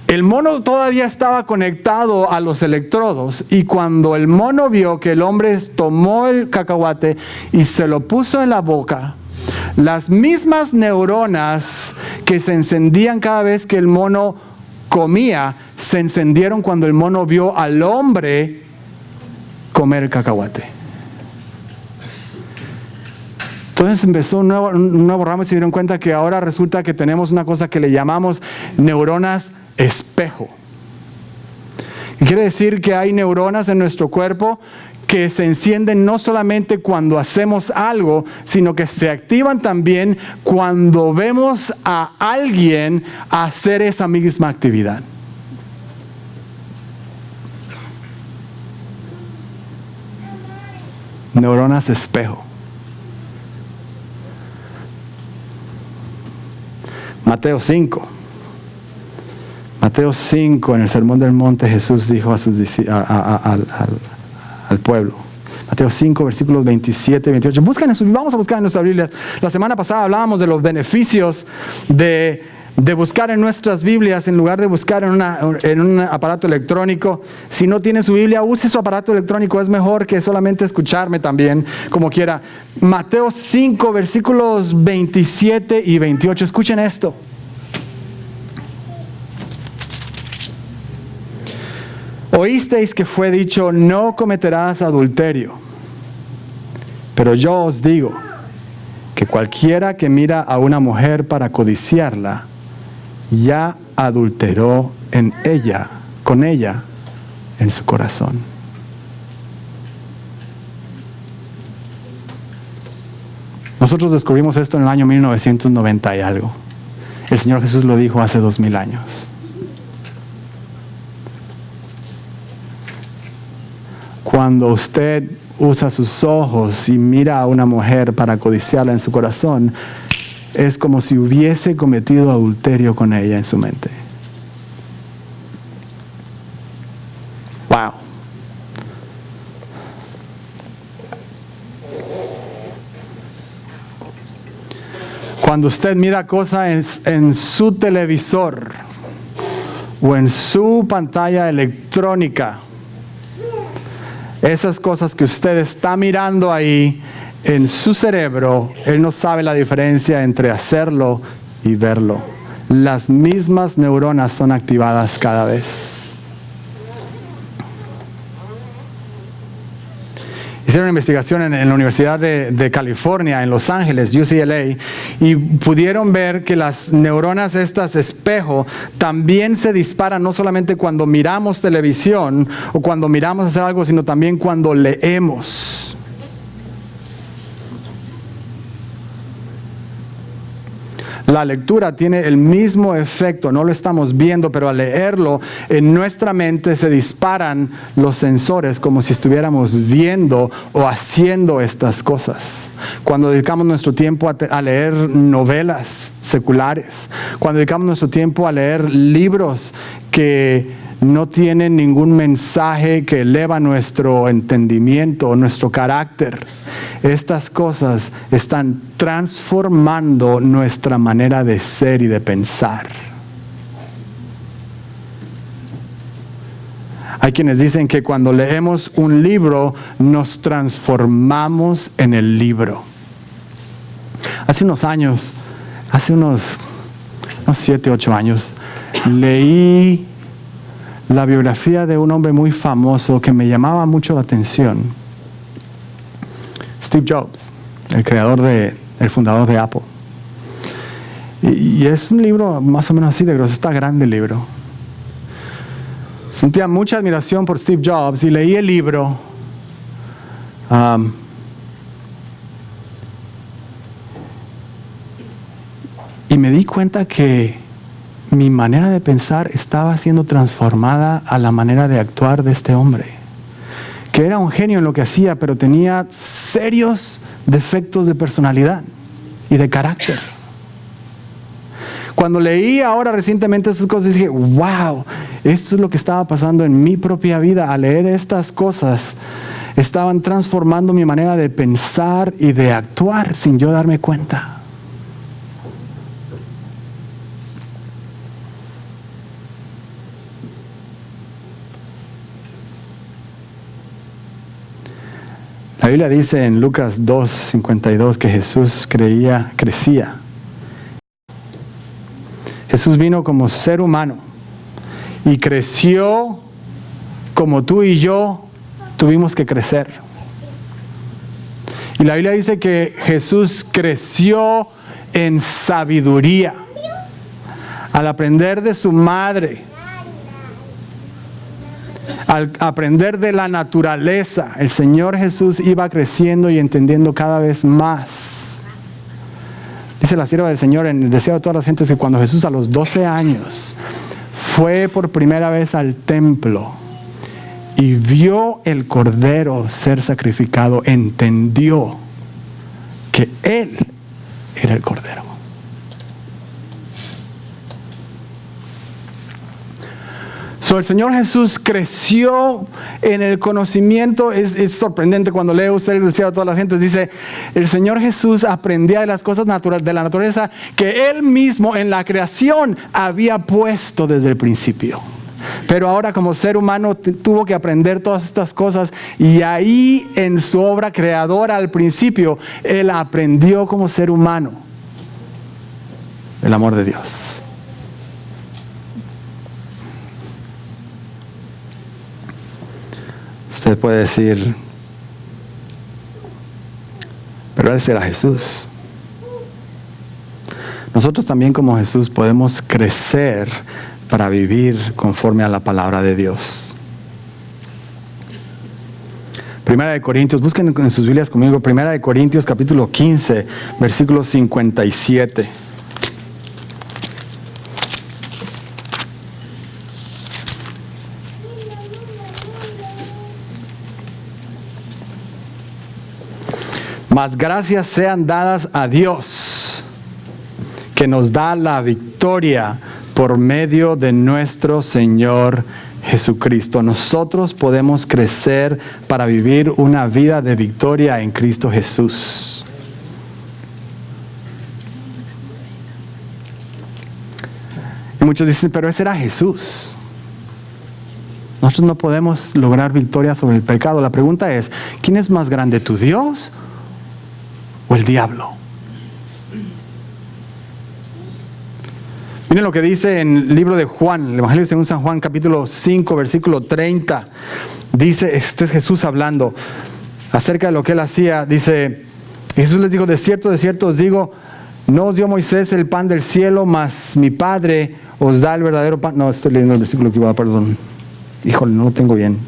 El mono todavía estaba conectado a los electrodos, y cuando el mono vio que el hombre tomó el cacahuate y se lo puso en la boca, las mismas neuronas que se encendían cada vez que el mono comía, se encendieron cuando el mono vio al hombre comer el cacahuate. Entonces empezó un nuevo ramo y se dieron cuenta que ahora resulta que tenemos una cosa que le llamamos neuronas espejo. Y quiere decir que hay neuronas en nuestro cuerpo que se encienden no solamente cuando hacemos algo, sino que se activan también cuando vemos a alguien hacer esa misma actividad. Neuronas espejo. Mateo 5, en el Sermón del Monte, Jesús dijo a sus al pueblo. Mateo 5, versículos 27 y 28. Vamos a buscar en nuestra Biblia. La semana pasada hablábamos de los beneficios de de buscar en nuestras Biblias en lugar de buscar en un aparato electrónico. Si no tiene su Biblia, use su aparato electrónico, es mejor que solamente escucharme también, como quiera. Mateo 5, versículos 27 y 28, escuchen esto. Oísteis que fue dicho, no cometerás adulterio. Pero yo os digo que cualquiera que mira a una mujer para codiciarla, ya adulteró con ella en su corazón. Nosotros descubrimos esto en el año 1990 y algo. El Señor Jesús lo dijo hace 2000 años. Cuando usted usa sus ojos y mira a una mujer para codiciarla en su corazón, es como si hubiese cometido adulterio con ella en su mente. Wow. Cuando usted mira cosas en su televisor o en su pantalla electrónica, esas cosas que usted está mirando ahí en su cerebro, él no sabe la diferencia entre hacerlo y verlo. Las mismas neuronas son activadas cada vez. Hicieron una investigación en la Universidad de California, en Los Ángeles, UCLA, y pudieron ver que las neuronas estas espejo también se disparan no solamente cuando miramos televisión o cuando miramos hacer algo, sino también cuando leemos. La lectura tiene el mismo efecto, no lo estamos viendo, pero al leerlo en nuestra mente se disparan los sensores como si estuviéramos viendo o haciendo estas cosas. Cuando dedicamos nuestro tiempo a leer novelas seculares, cuando dedicamos nuestro tiempo a leer libros que no tienen ningún mensaje que eleva nuestro entendimiento o nuestro carácter, estas cosas están transformando nuestra manera de ser y de pensar. Hay quienes dicen que cuando leemos un libro nos transformamos en el libro. Hace unos años, hace unos 7, 8 años, leí la biografía de un hombre muy famoso que me llamaba mucho la atención. Steve Jobs, el fundador de Apple. Y es un libro más o menos así de grueso, está grande el libro. Sentía mucha admiración por Steve Jobs y leí el libro. Y me di cuenta que mi manera de pensar estaba siendo transformada a la manera de actuar de este hombre, que era un genio en lo que hacía, pero tenía serios defectos de personalidad y de carácter. Cuando leí ahora recientemente estas cosas, dije, wow, esto es lo que estaba pasando en mi propia vida. Al leer estas cosas, estaban transformando mi manera de pensar y de actuar sin yo darme cuenta. La Biblia dice en Lucas 2:52 que Jesús crecía. Jesús vino como ser humano y creció como tú y yo tuvimos que crecer. Y la Biblia dice que Jesús creció en sabiduría al aprender de su madre. Al aprender de la naturaleza, el Señor Jesús iba creciendo y entendiendo cada vez más. Dice la sierva del Señor en el deseo de todas las gentes que cuando Jesús a los 12 años fue por primera vez al templo y vio el cordero ser sacrificado, entendió que Él era el cordero. So, el Señor Jesús creció en el conocimiento. Es sorprendente cuando leo, usted decía a toda la gente, dice, el Señor Jesús aprendía de las cosas de la naturaleza que Él mismo en la creación había puesto desde el principio. Pero ahora como ser humano tuvo que aprender todas estas cosas, y ahí en su obra creadora al principio, Él aprendió como ser humano el amor de Dios. Usted puede decir, pero Él será Jesús. Nosotros también como Jesús podemos crecer para vivir conforme a la palabra de Dios. Primera de Corintios, busquen en sus Biblias conmigo, Primera de Corintios capítulo 15, versículo 57. Mas gracias sean dadas a Dios, que nos da la victoria por medio de nuestro Señor Jesucristo. Nosotros podemos crecer para vivir una vida de victoria en Cristo Jesús. Y muchos dicen, pero ese era Jesús. Nosotros no podemos lograr victoria sobre el pecado. La pregunta es, ¿quién es más grande, tu Dios o el diablo? Miren lo que dice en el libro de Juan, el Evangelio según San Juan, capítulo 5, versículo 30. Dice, este es Jesús hablando acerca de lo que Él hacía. Dice, Jesús les dijo, de cierto os digo, no os dio Moisés el pan del cielo, mas mi Padre os da el verdadero pan. No, estoy leyendo el versículo equivocado, perdón. Híjole, no lo tengo bien.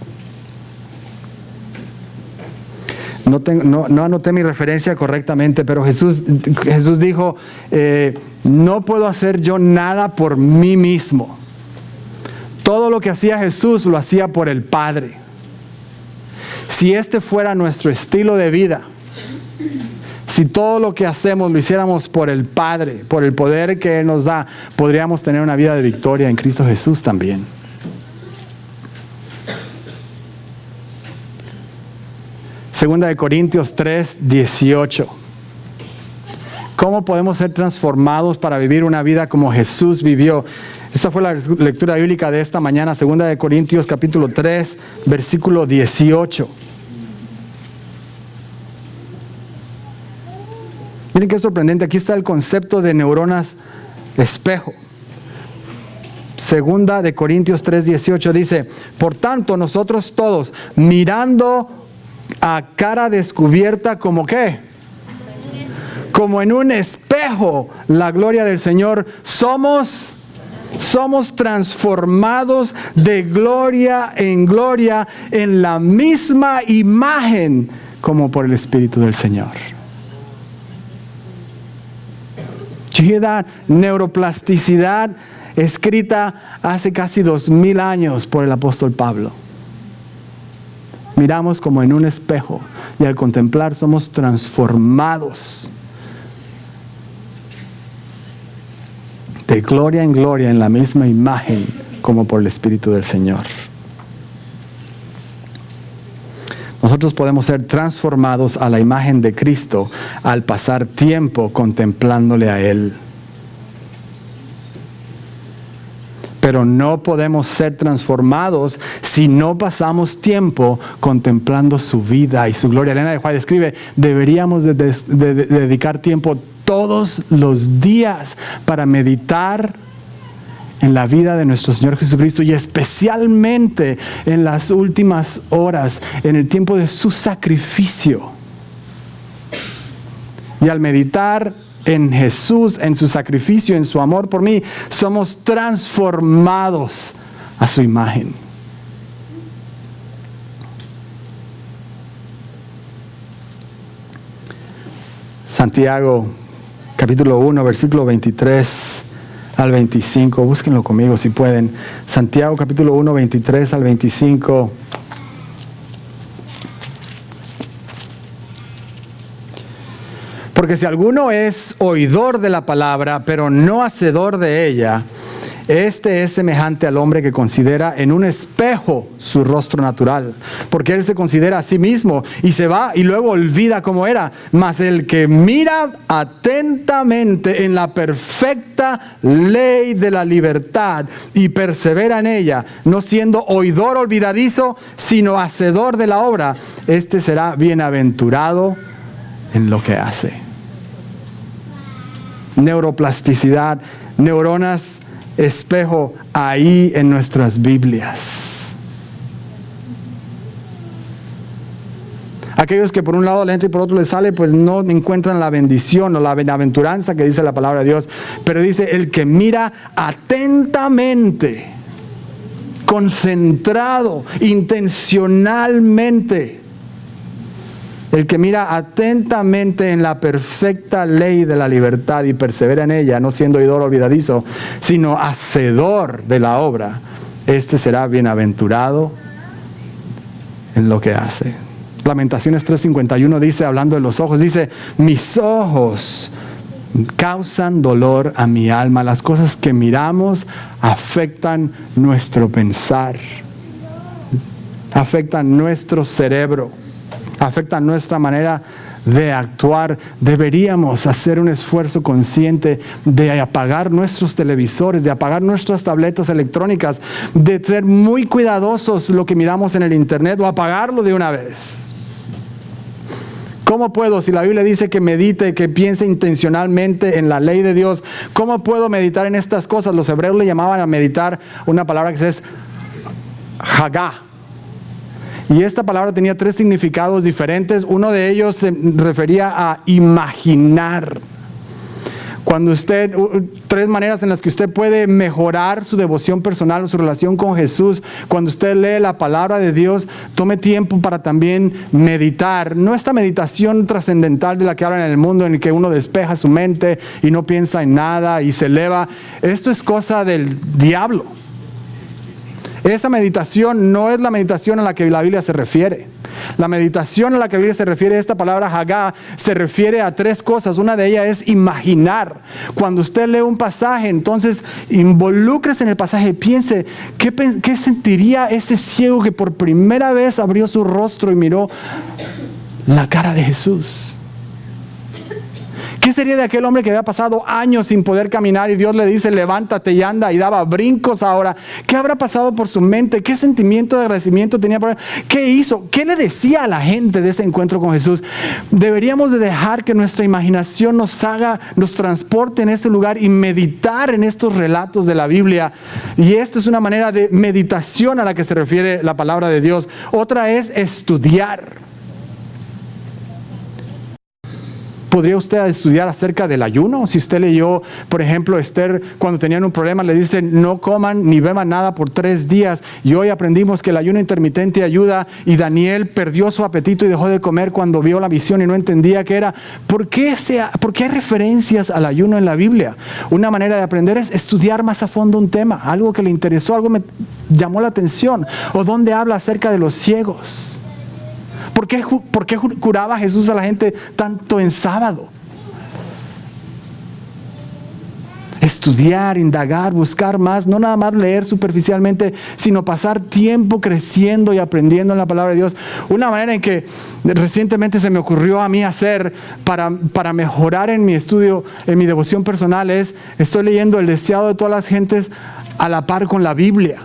No anoté mi referencia correctamente, pero Jesús dijo, no puedo hacer yo nada por mí mismo. Todo lo que hacía Jesús lo hacía por el Padre. Si este fuera nuestro estilo de vida, si todo lo que hacemos lo hiciéramos por el Padre, por el poder que Él nos da, podríamos tener una vida de victoria en Cristo Jesús también. Segunda de Corintios 3, 18. ¿Cómo podemos ser transformados para vivir una vida como Jesús vivió? Esta fue la lectura bíblica de esta mañana, Segunda de Corintios capítulo 3, versículo 18. Miren qué sorprendente, aquí está el concepto de neuronas espejo. Segunda de Corintios 3, 18 dice, por tanto nosotros todos, mirando a cara descubierta, ¿como qué? Como en un espejo la gloria del Señor, somos transformados de gloria en la misma imagen como por el Espíritu del Señor. Neuroplasticidad escrita hace casi 2000 años por el apóstol Pablo. Miramos como en un espejo y al contemplar somos transformados de gloria en gloria en la misma imagen como por el Espíritu del Señor. Nosotros podemos ser transformados a la imagen de Cristo al pasar tiempo contemplándole a Él. Pero no podemos ser transformados si no pasamos tiempo contemplando su vida y su gloria. Elena de White escribe, deberíamos de dedicar tiempo todos los días para meditar en la vida de nuestro Señor Jesucristo, y especialmente en las últimas horas, en el tiempo de su sacrificio. Y al meditar en Jesús, en su sacrificio, en su amor por mí, somos transformados a su imagen. Santiago, capítulo 1, versículo 23 al 25. Búsquenlo conmigo si pueden. Santiago, capítulo 1, 23 al 25. Porque si alguno es oidor de la palabra, pero no hacedor de ella, Este es semejante al hombre que considera en un espejo su rostro natural, porque él se considera a sí mismo y se va y luego olvida cómo era. Mas el que mira atentamente en la perfecta ley de la libertad y persevera en ella, no siendo oidor olvidadizo, sino hacedor de la obra, este será bienaventurado en lo que hace. Neuroplasticidad, neuronas espejo ahí en nuestras Biblias. Aquellos que por un lado le entra y por otro le sale, pues no encuentran la bendición o la bienaventuranza que dice la palabra de Dios. Pero dice, el que mira atentamente, concentrado, intencionalmente. El que mira atentamente en la perfecta ley de la libertad y persevera en ella, no siendo oidor olvidadizo, sino hacedor de la obra, este será bienaventurado en lo que hace. Lamentaciones 3:51 dice, hablando de los ojos, dice, mis ojos causan dolor a mi alma. Las cosas que miramos afectan nuestro pensar, afectan nuestro cerebro, afecta nuestra manera de actuar. Deberíamos hacer un esfuerzo consciente de apagar nuestros televisores, de apagar nuestras tabletas electrónicas, de ser muy cuidadosos lo que miramos en el internet o apagarlo de una vez. ¿Cómo puedo, si la Biblia dice que medite, que piense intencionalmente en la ley de Dios, cómo puedo meditar en estas cosas? Los hebreos le llamaban a meditar una palabra que es hagá. Y esta palabra tenía 3 significados diferentes. Uno de ellos se refería a imaginar. Cuando usted, 3 maneras en las que usted puede mejorar su devoción personal o su relación con Jesús. Cuando usted lee la palabra de Dios, tome tiempo para también meditar. No esta meditación trascendental de la que hablan en el mundo, en el que uno despeja su mente y no piensa en nada y se eleva. Esto es cosa del diablo. Esa meditación no es la meditación a la que la Biblia se refiere. La meditación a la que la Biblia se refiere, esta palabra hagá, se refiere a 3 cosas. Una de ellas es imaginar. Cuando usted lee un pasaje, entonces involúcrese en el pasaje. Piense, ¿qué sentiría ese ciego que por primera vez abrió su rostro y miró la cara de Jesús? ¿Qué sería de aquel hombre que había pasado años sin poder caminar y Dios le dice, levántate y anda, y daba brincos ahora? ¿Qué habrá pasado por su mente? ¿Qué sentimiento de agradecimiento tenía por él? ¿Qué hizo? ¿Qué le decía a la gente de ese encuentro con Jesús? Deberíamos de dejar que nuestra imaginación nos transporte en este lugar y meditar en estos relatos de la Biblia. Y esto es una manera de meditación a la que se refiere la palabra de Dios. Otra es estudiar. ¿Podría usted estudiar acerca del ayuno? Si usted leyó, por ejemplo, Esther, cuando tenían un problema, le dicen no coman ni beban nada por 3 días. Y hoy aprendimos que el ayuno intermitente ayuda. Y Daniel perdió su apetito y dejó de comer cuando vio la visión y no entendía qué era. ¿Por qué hay referencias al ayuno en la Biblia? Una manera de aprender es estudiar más a fondo un tema, algo que le interesó, algo me llamó la atención. O donde habla acerca de los ciegos. ¿Por qué curaba Jesús a la gente tanto en sábado? Estudiar, indagar, buscar más, no nada más leer superficialmente, sino pasar tiempo creciendo y aprendiendo en la palabra de Dios. Una manera en que recientemente se me ocurrió a mí hacer para mejorar en mi estudio, en mi devoción personal, estoy leyendo El deseado de todas las gentes a la par con la Biblia.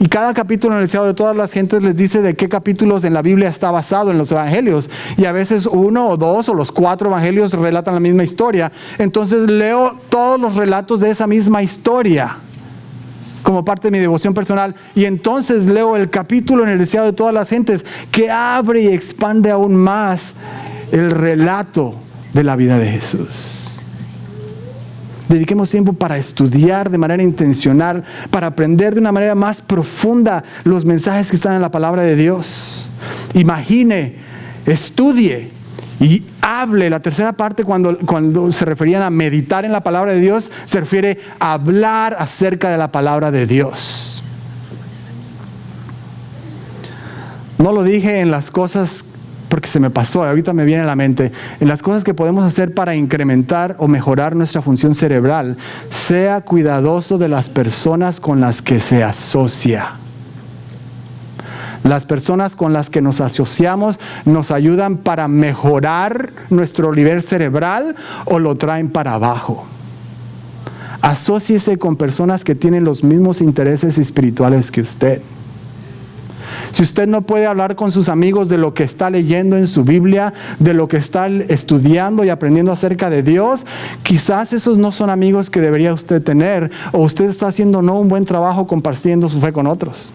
Y cada capítulo en el deseado de todas las gentes les dice de qué capítulos en la Biblia está basado en los evangelios. Y a veces 1 o 2 o los 4 evangelios relatan la misma historia. Entonces leo todos los relatos de esa misma historia como parte de mi devoción personal. Y entonces leo el capítulo en el deseado de todas las gentes que abre y expande aún más el relato de la vida de Jesús. Dediquemos tiempo para estudiar de manera intencional, para aprender de una manera más profunda los mensajes que están en la palabra de Dios. Imagine, estudie y hable. La tercera parte, cuando se referían a meditar en la palabra de Dios, se refiere a hablar acerca de la palabra de Dios. No lo dije en las cosas porque se me pasó, ahorita me viene a la mente, en las cosas que podemos hacer para incrementar o mejorar nuestra función cerebral, sea cuidadoso de las personas con las que se asocia. Las personas con las que nos asociamos nos ayudan para mejorar nuestro nivel cerebral o lo traen para abajo. Asóciese con personas que tienen los mismos intereses espirituales que usted. Si usted no puede hablar con sus amigos de lo que está leyendo en su Biblia, de lo que está estudiando y aprendiendo acerca de Dios, quizás esos no son amigos que debería usted tener, o usted está haciendo no un buen trabajo compartiendo su fe con otros.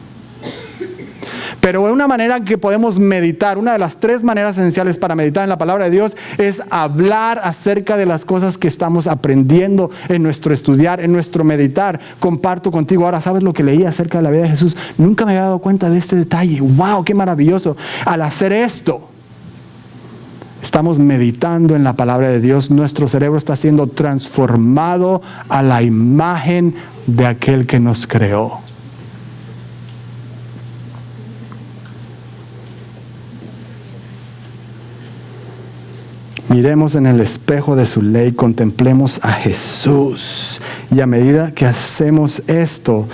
Pero una manera que podemos meditar, una de las 3 maneras esenciales para meditar en la palabra de Dios es hablar acerca de las cosas que estamos aprendiendo en nuestro estudiar, en nuestro meditar. Comparto contigo ahora, ¿sabes lo que leí acerca de la vida de Jesús? Nunca me había dado cuenta de este detalle. ¡Wow! ¡Qué maravilloso! Al hacer esto, estamos meditando en la palabra de Dios. Nuestro cerebro está siendo transformado a la imagen de aquel que nos creó. Miremos en el espejo de su ley, contemplemos a Jesús. Y a medida que hacemos esto,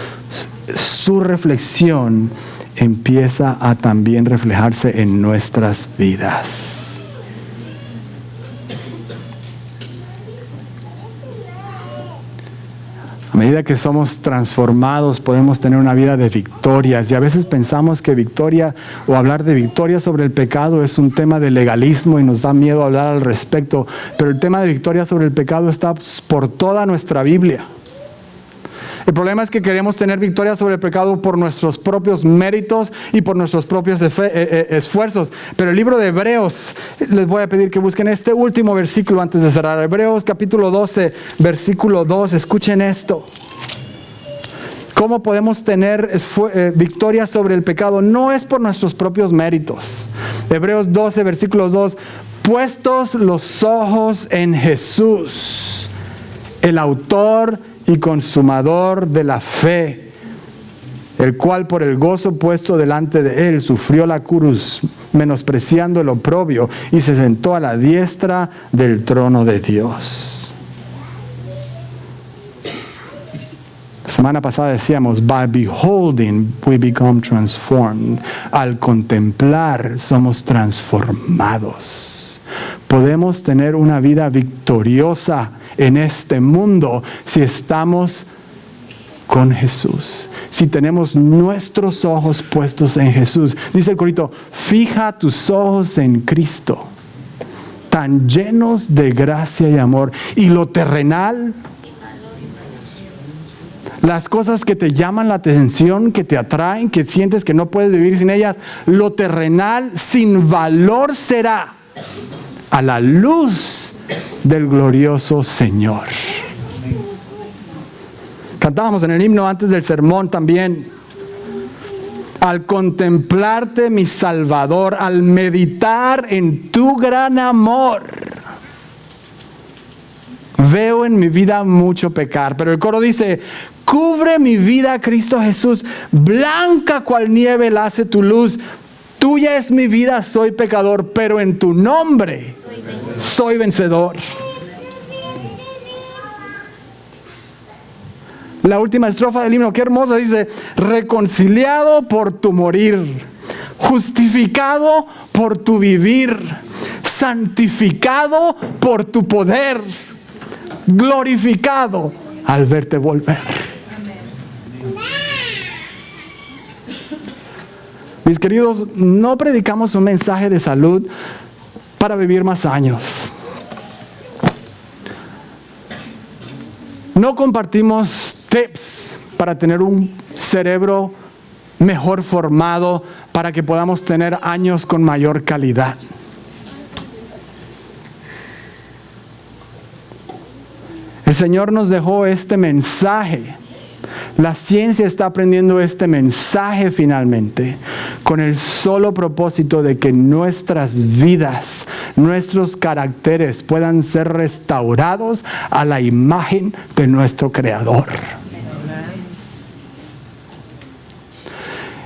su reflexión empieza a también reflejarse en nuestras vidas. A medida que somos transformados, podemos tener una vida de victorias. Y a veces pensamos que victoria o hablar de victoria sobre el pecado es un tema de legalismo y nos da miedo hablar al respecto. Pero el tema de victoria sobre el pecado está por toda nuestra Biblia. El problema es que queremos tener victoria sobre el pecado por nuestros propios méritos y por nuestros propios esfuerzos. Pero el libro de Hebreos, les voy a pedir que busquen este último versículo antes de cerrar. Hebreos capítulo 12, versículo 2. Escuchen esto. ¿Cómo podemos tener victoria sobre el pecado? No es por nuestros propios méritos. Hebreos 12, versículo 2. Puestos los ojos en Jesús, el autor y consumador de la fe, el cual por el gozo puesto delante de él sufrió la cruz, menospreciando el oprobio, y se sentó a la diestra del trono de Dios. La semana pasada decíamos, by beholding we become transformed. Al contemplar somos transformados. Podemos tener una vida victoriosa en este mundo si estamos con Jesús, si tenemos nuestros ojos puestos en Jesús. Dice el corito, fija tus ojos en Cristo, tan llenos de gracia y amor. Y lo terrenal, las cosas que te llaman la atención, que te atraen, que sientes que no puedes vivir sin ellas, lo terrenal sin valor será a la luz del glorioso Señor. Cantábamos en el himno antes del sermón también. Al contemplarte, mi Salvador, al meditar en tu gran amor, veo en mi vida mucho pecar. Pero el coro dice, cubre mi vida, Cristo Jesús, blanca cual nieve la hace tu luz. Tuya es mi vida, soy pecador, pero en tu nombre soy vencedor. La última estrofa del himno, qué hermosa, dice, reconciliado por tu morir, justificado por tu vivir, santificado por tu poder, glorificado al verte volver. Mis queridos, no predicamos un mensaje de salud para vivir más años. No compartimos tips para tener un cerebro mejor formado, para que podamos tener años con mayor calidad. El Señor nos dejó este mensaje. La ciencia está aprendiendo este mensaje finalmente, con el solo propósito de que nuestras vidas, nuestros caracteres puedan ser restaurados a la imagen de nuestro Creador.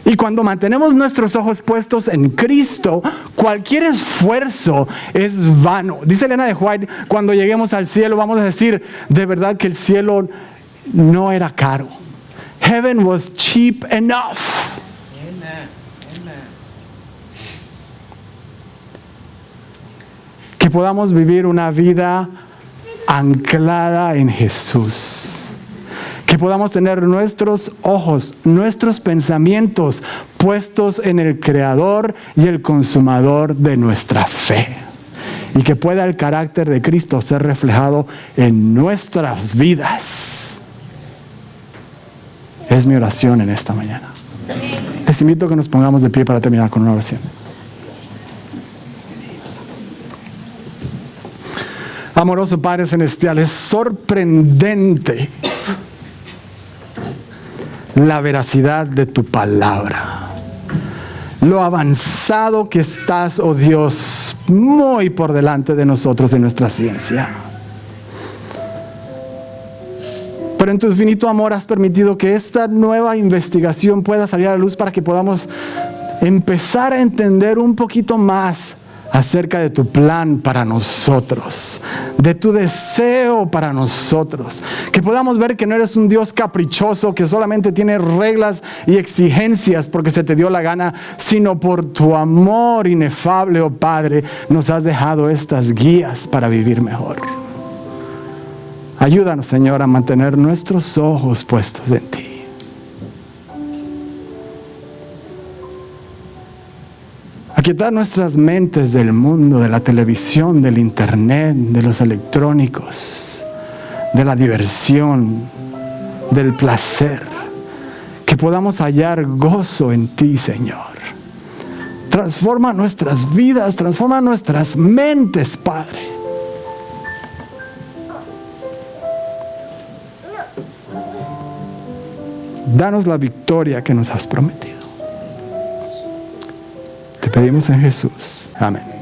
Y Cuando mantenemos nuestros ojos puestos en Cristo, cualquier esfuerzo es vano. Dice Elena de White, cuando lleguemos al cielo vamos a decir de verdad que el cielo no era caro. Heaven was cheap enough. Que podamos vivir una vida anclada en Jesús. Que podamos tener nuestros ojos, nuestros pensamientos puestos en el Creador y el Consumador de nuestra fe. Y que pueda el carácter de Cristo ser reflejado en nuestras vidas. Es mi oración en esta mañana. Les invito a que nos pongamos de pie para terminar con una oración. Amoroso Padre Celestial, es sorprendente la veracidad de tu palabra. Lo avanzado que estás, oh Dios, muy por delante de nosotros en nuestra ciencia. Pero en tu infinito amor has permitido que esta nueva investigación pueda salir a la luz para que podamos empezar a entender un poquito más acerca de tu plan para nosotros, de tu deseo para nosotros. Que podamos ver que no eres un Dios caprichoso que solamente tiene reglas y exigencias porque se te dio la gana, sino por tu amor inefable, oh Padre, nos has dejado estas guías para vivir mejor. Ayúdanos, Señor, a mantener nuestros ojos puestos en ti. A quitar nuestras mentes del mundo, de la televisión, del internet, de los electrónicos, de la diversión, del placer. Que podamos hallar gozo en ti, Señor. Transforma nuestras vidas, transforma nuestras mentes, Padre. Danos la victoria que nos has prometido. Te pedimos en Jesús. Amén.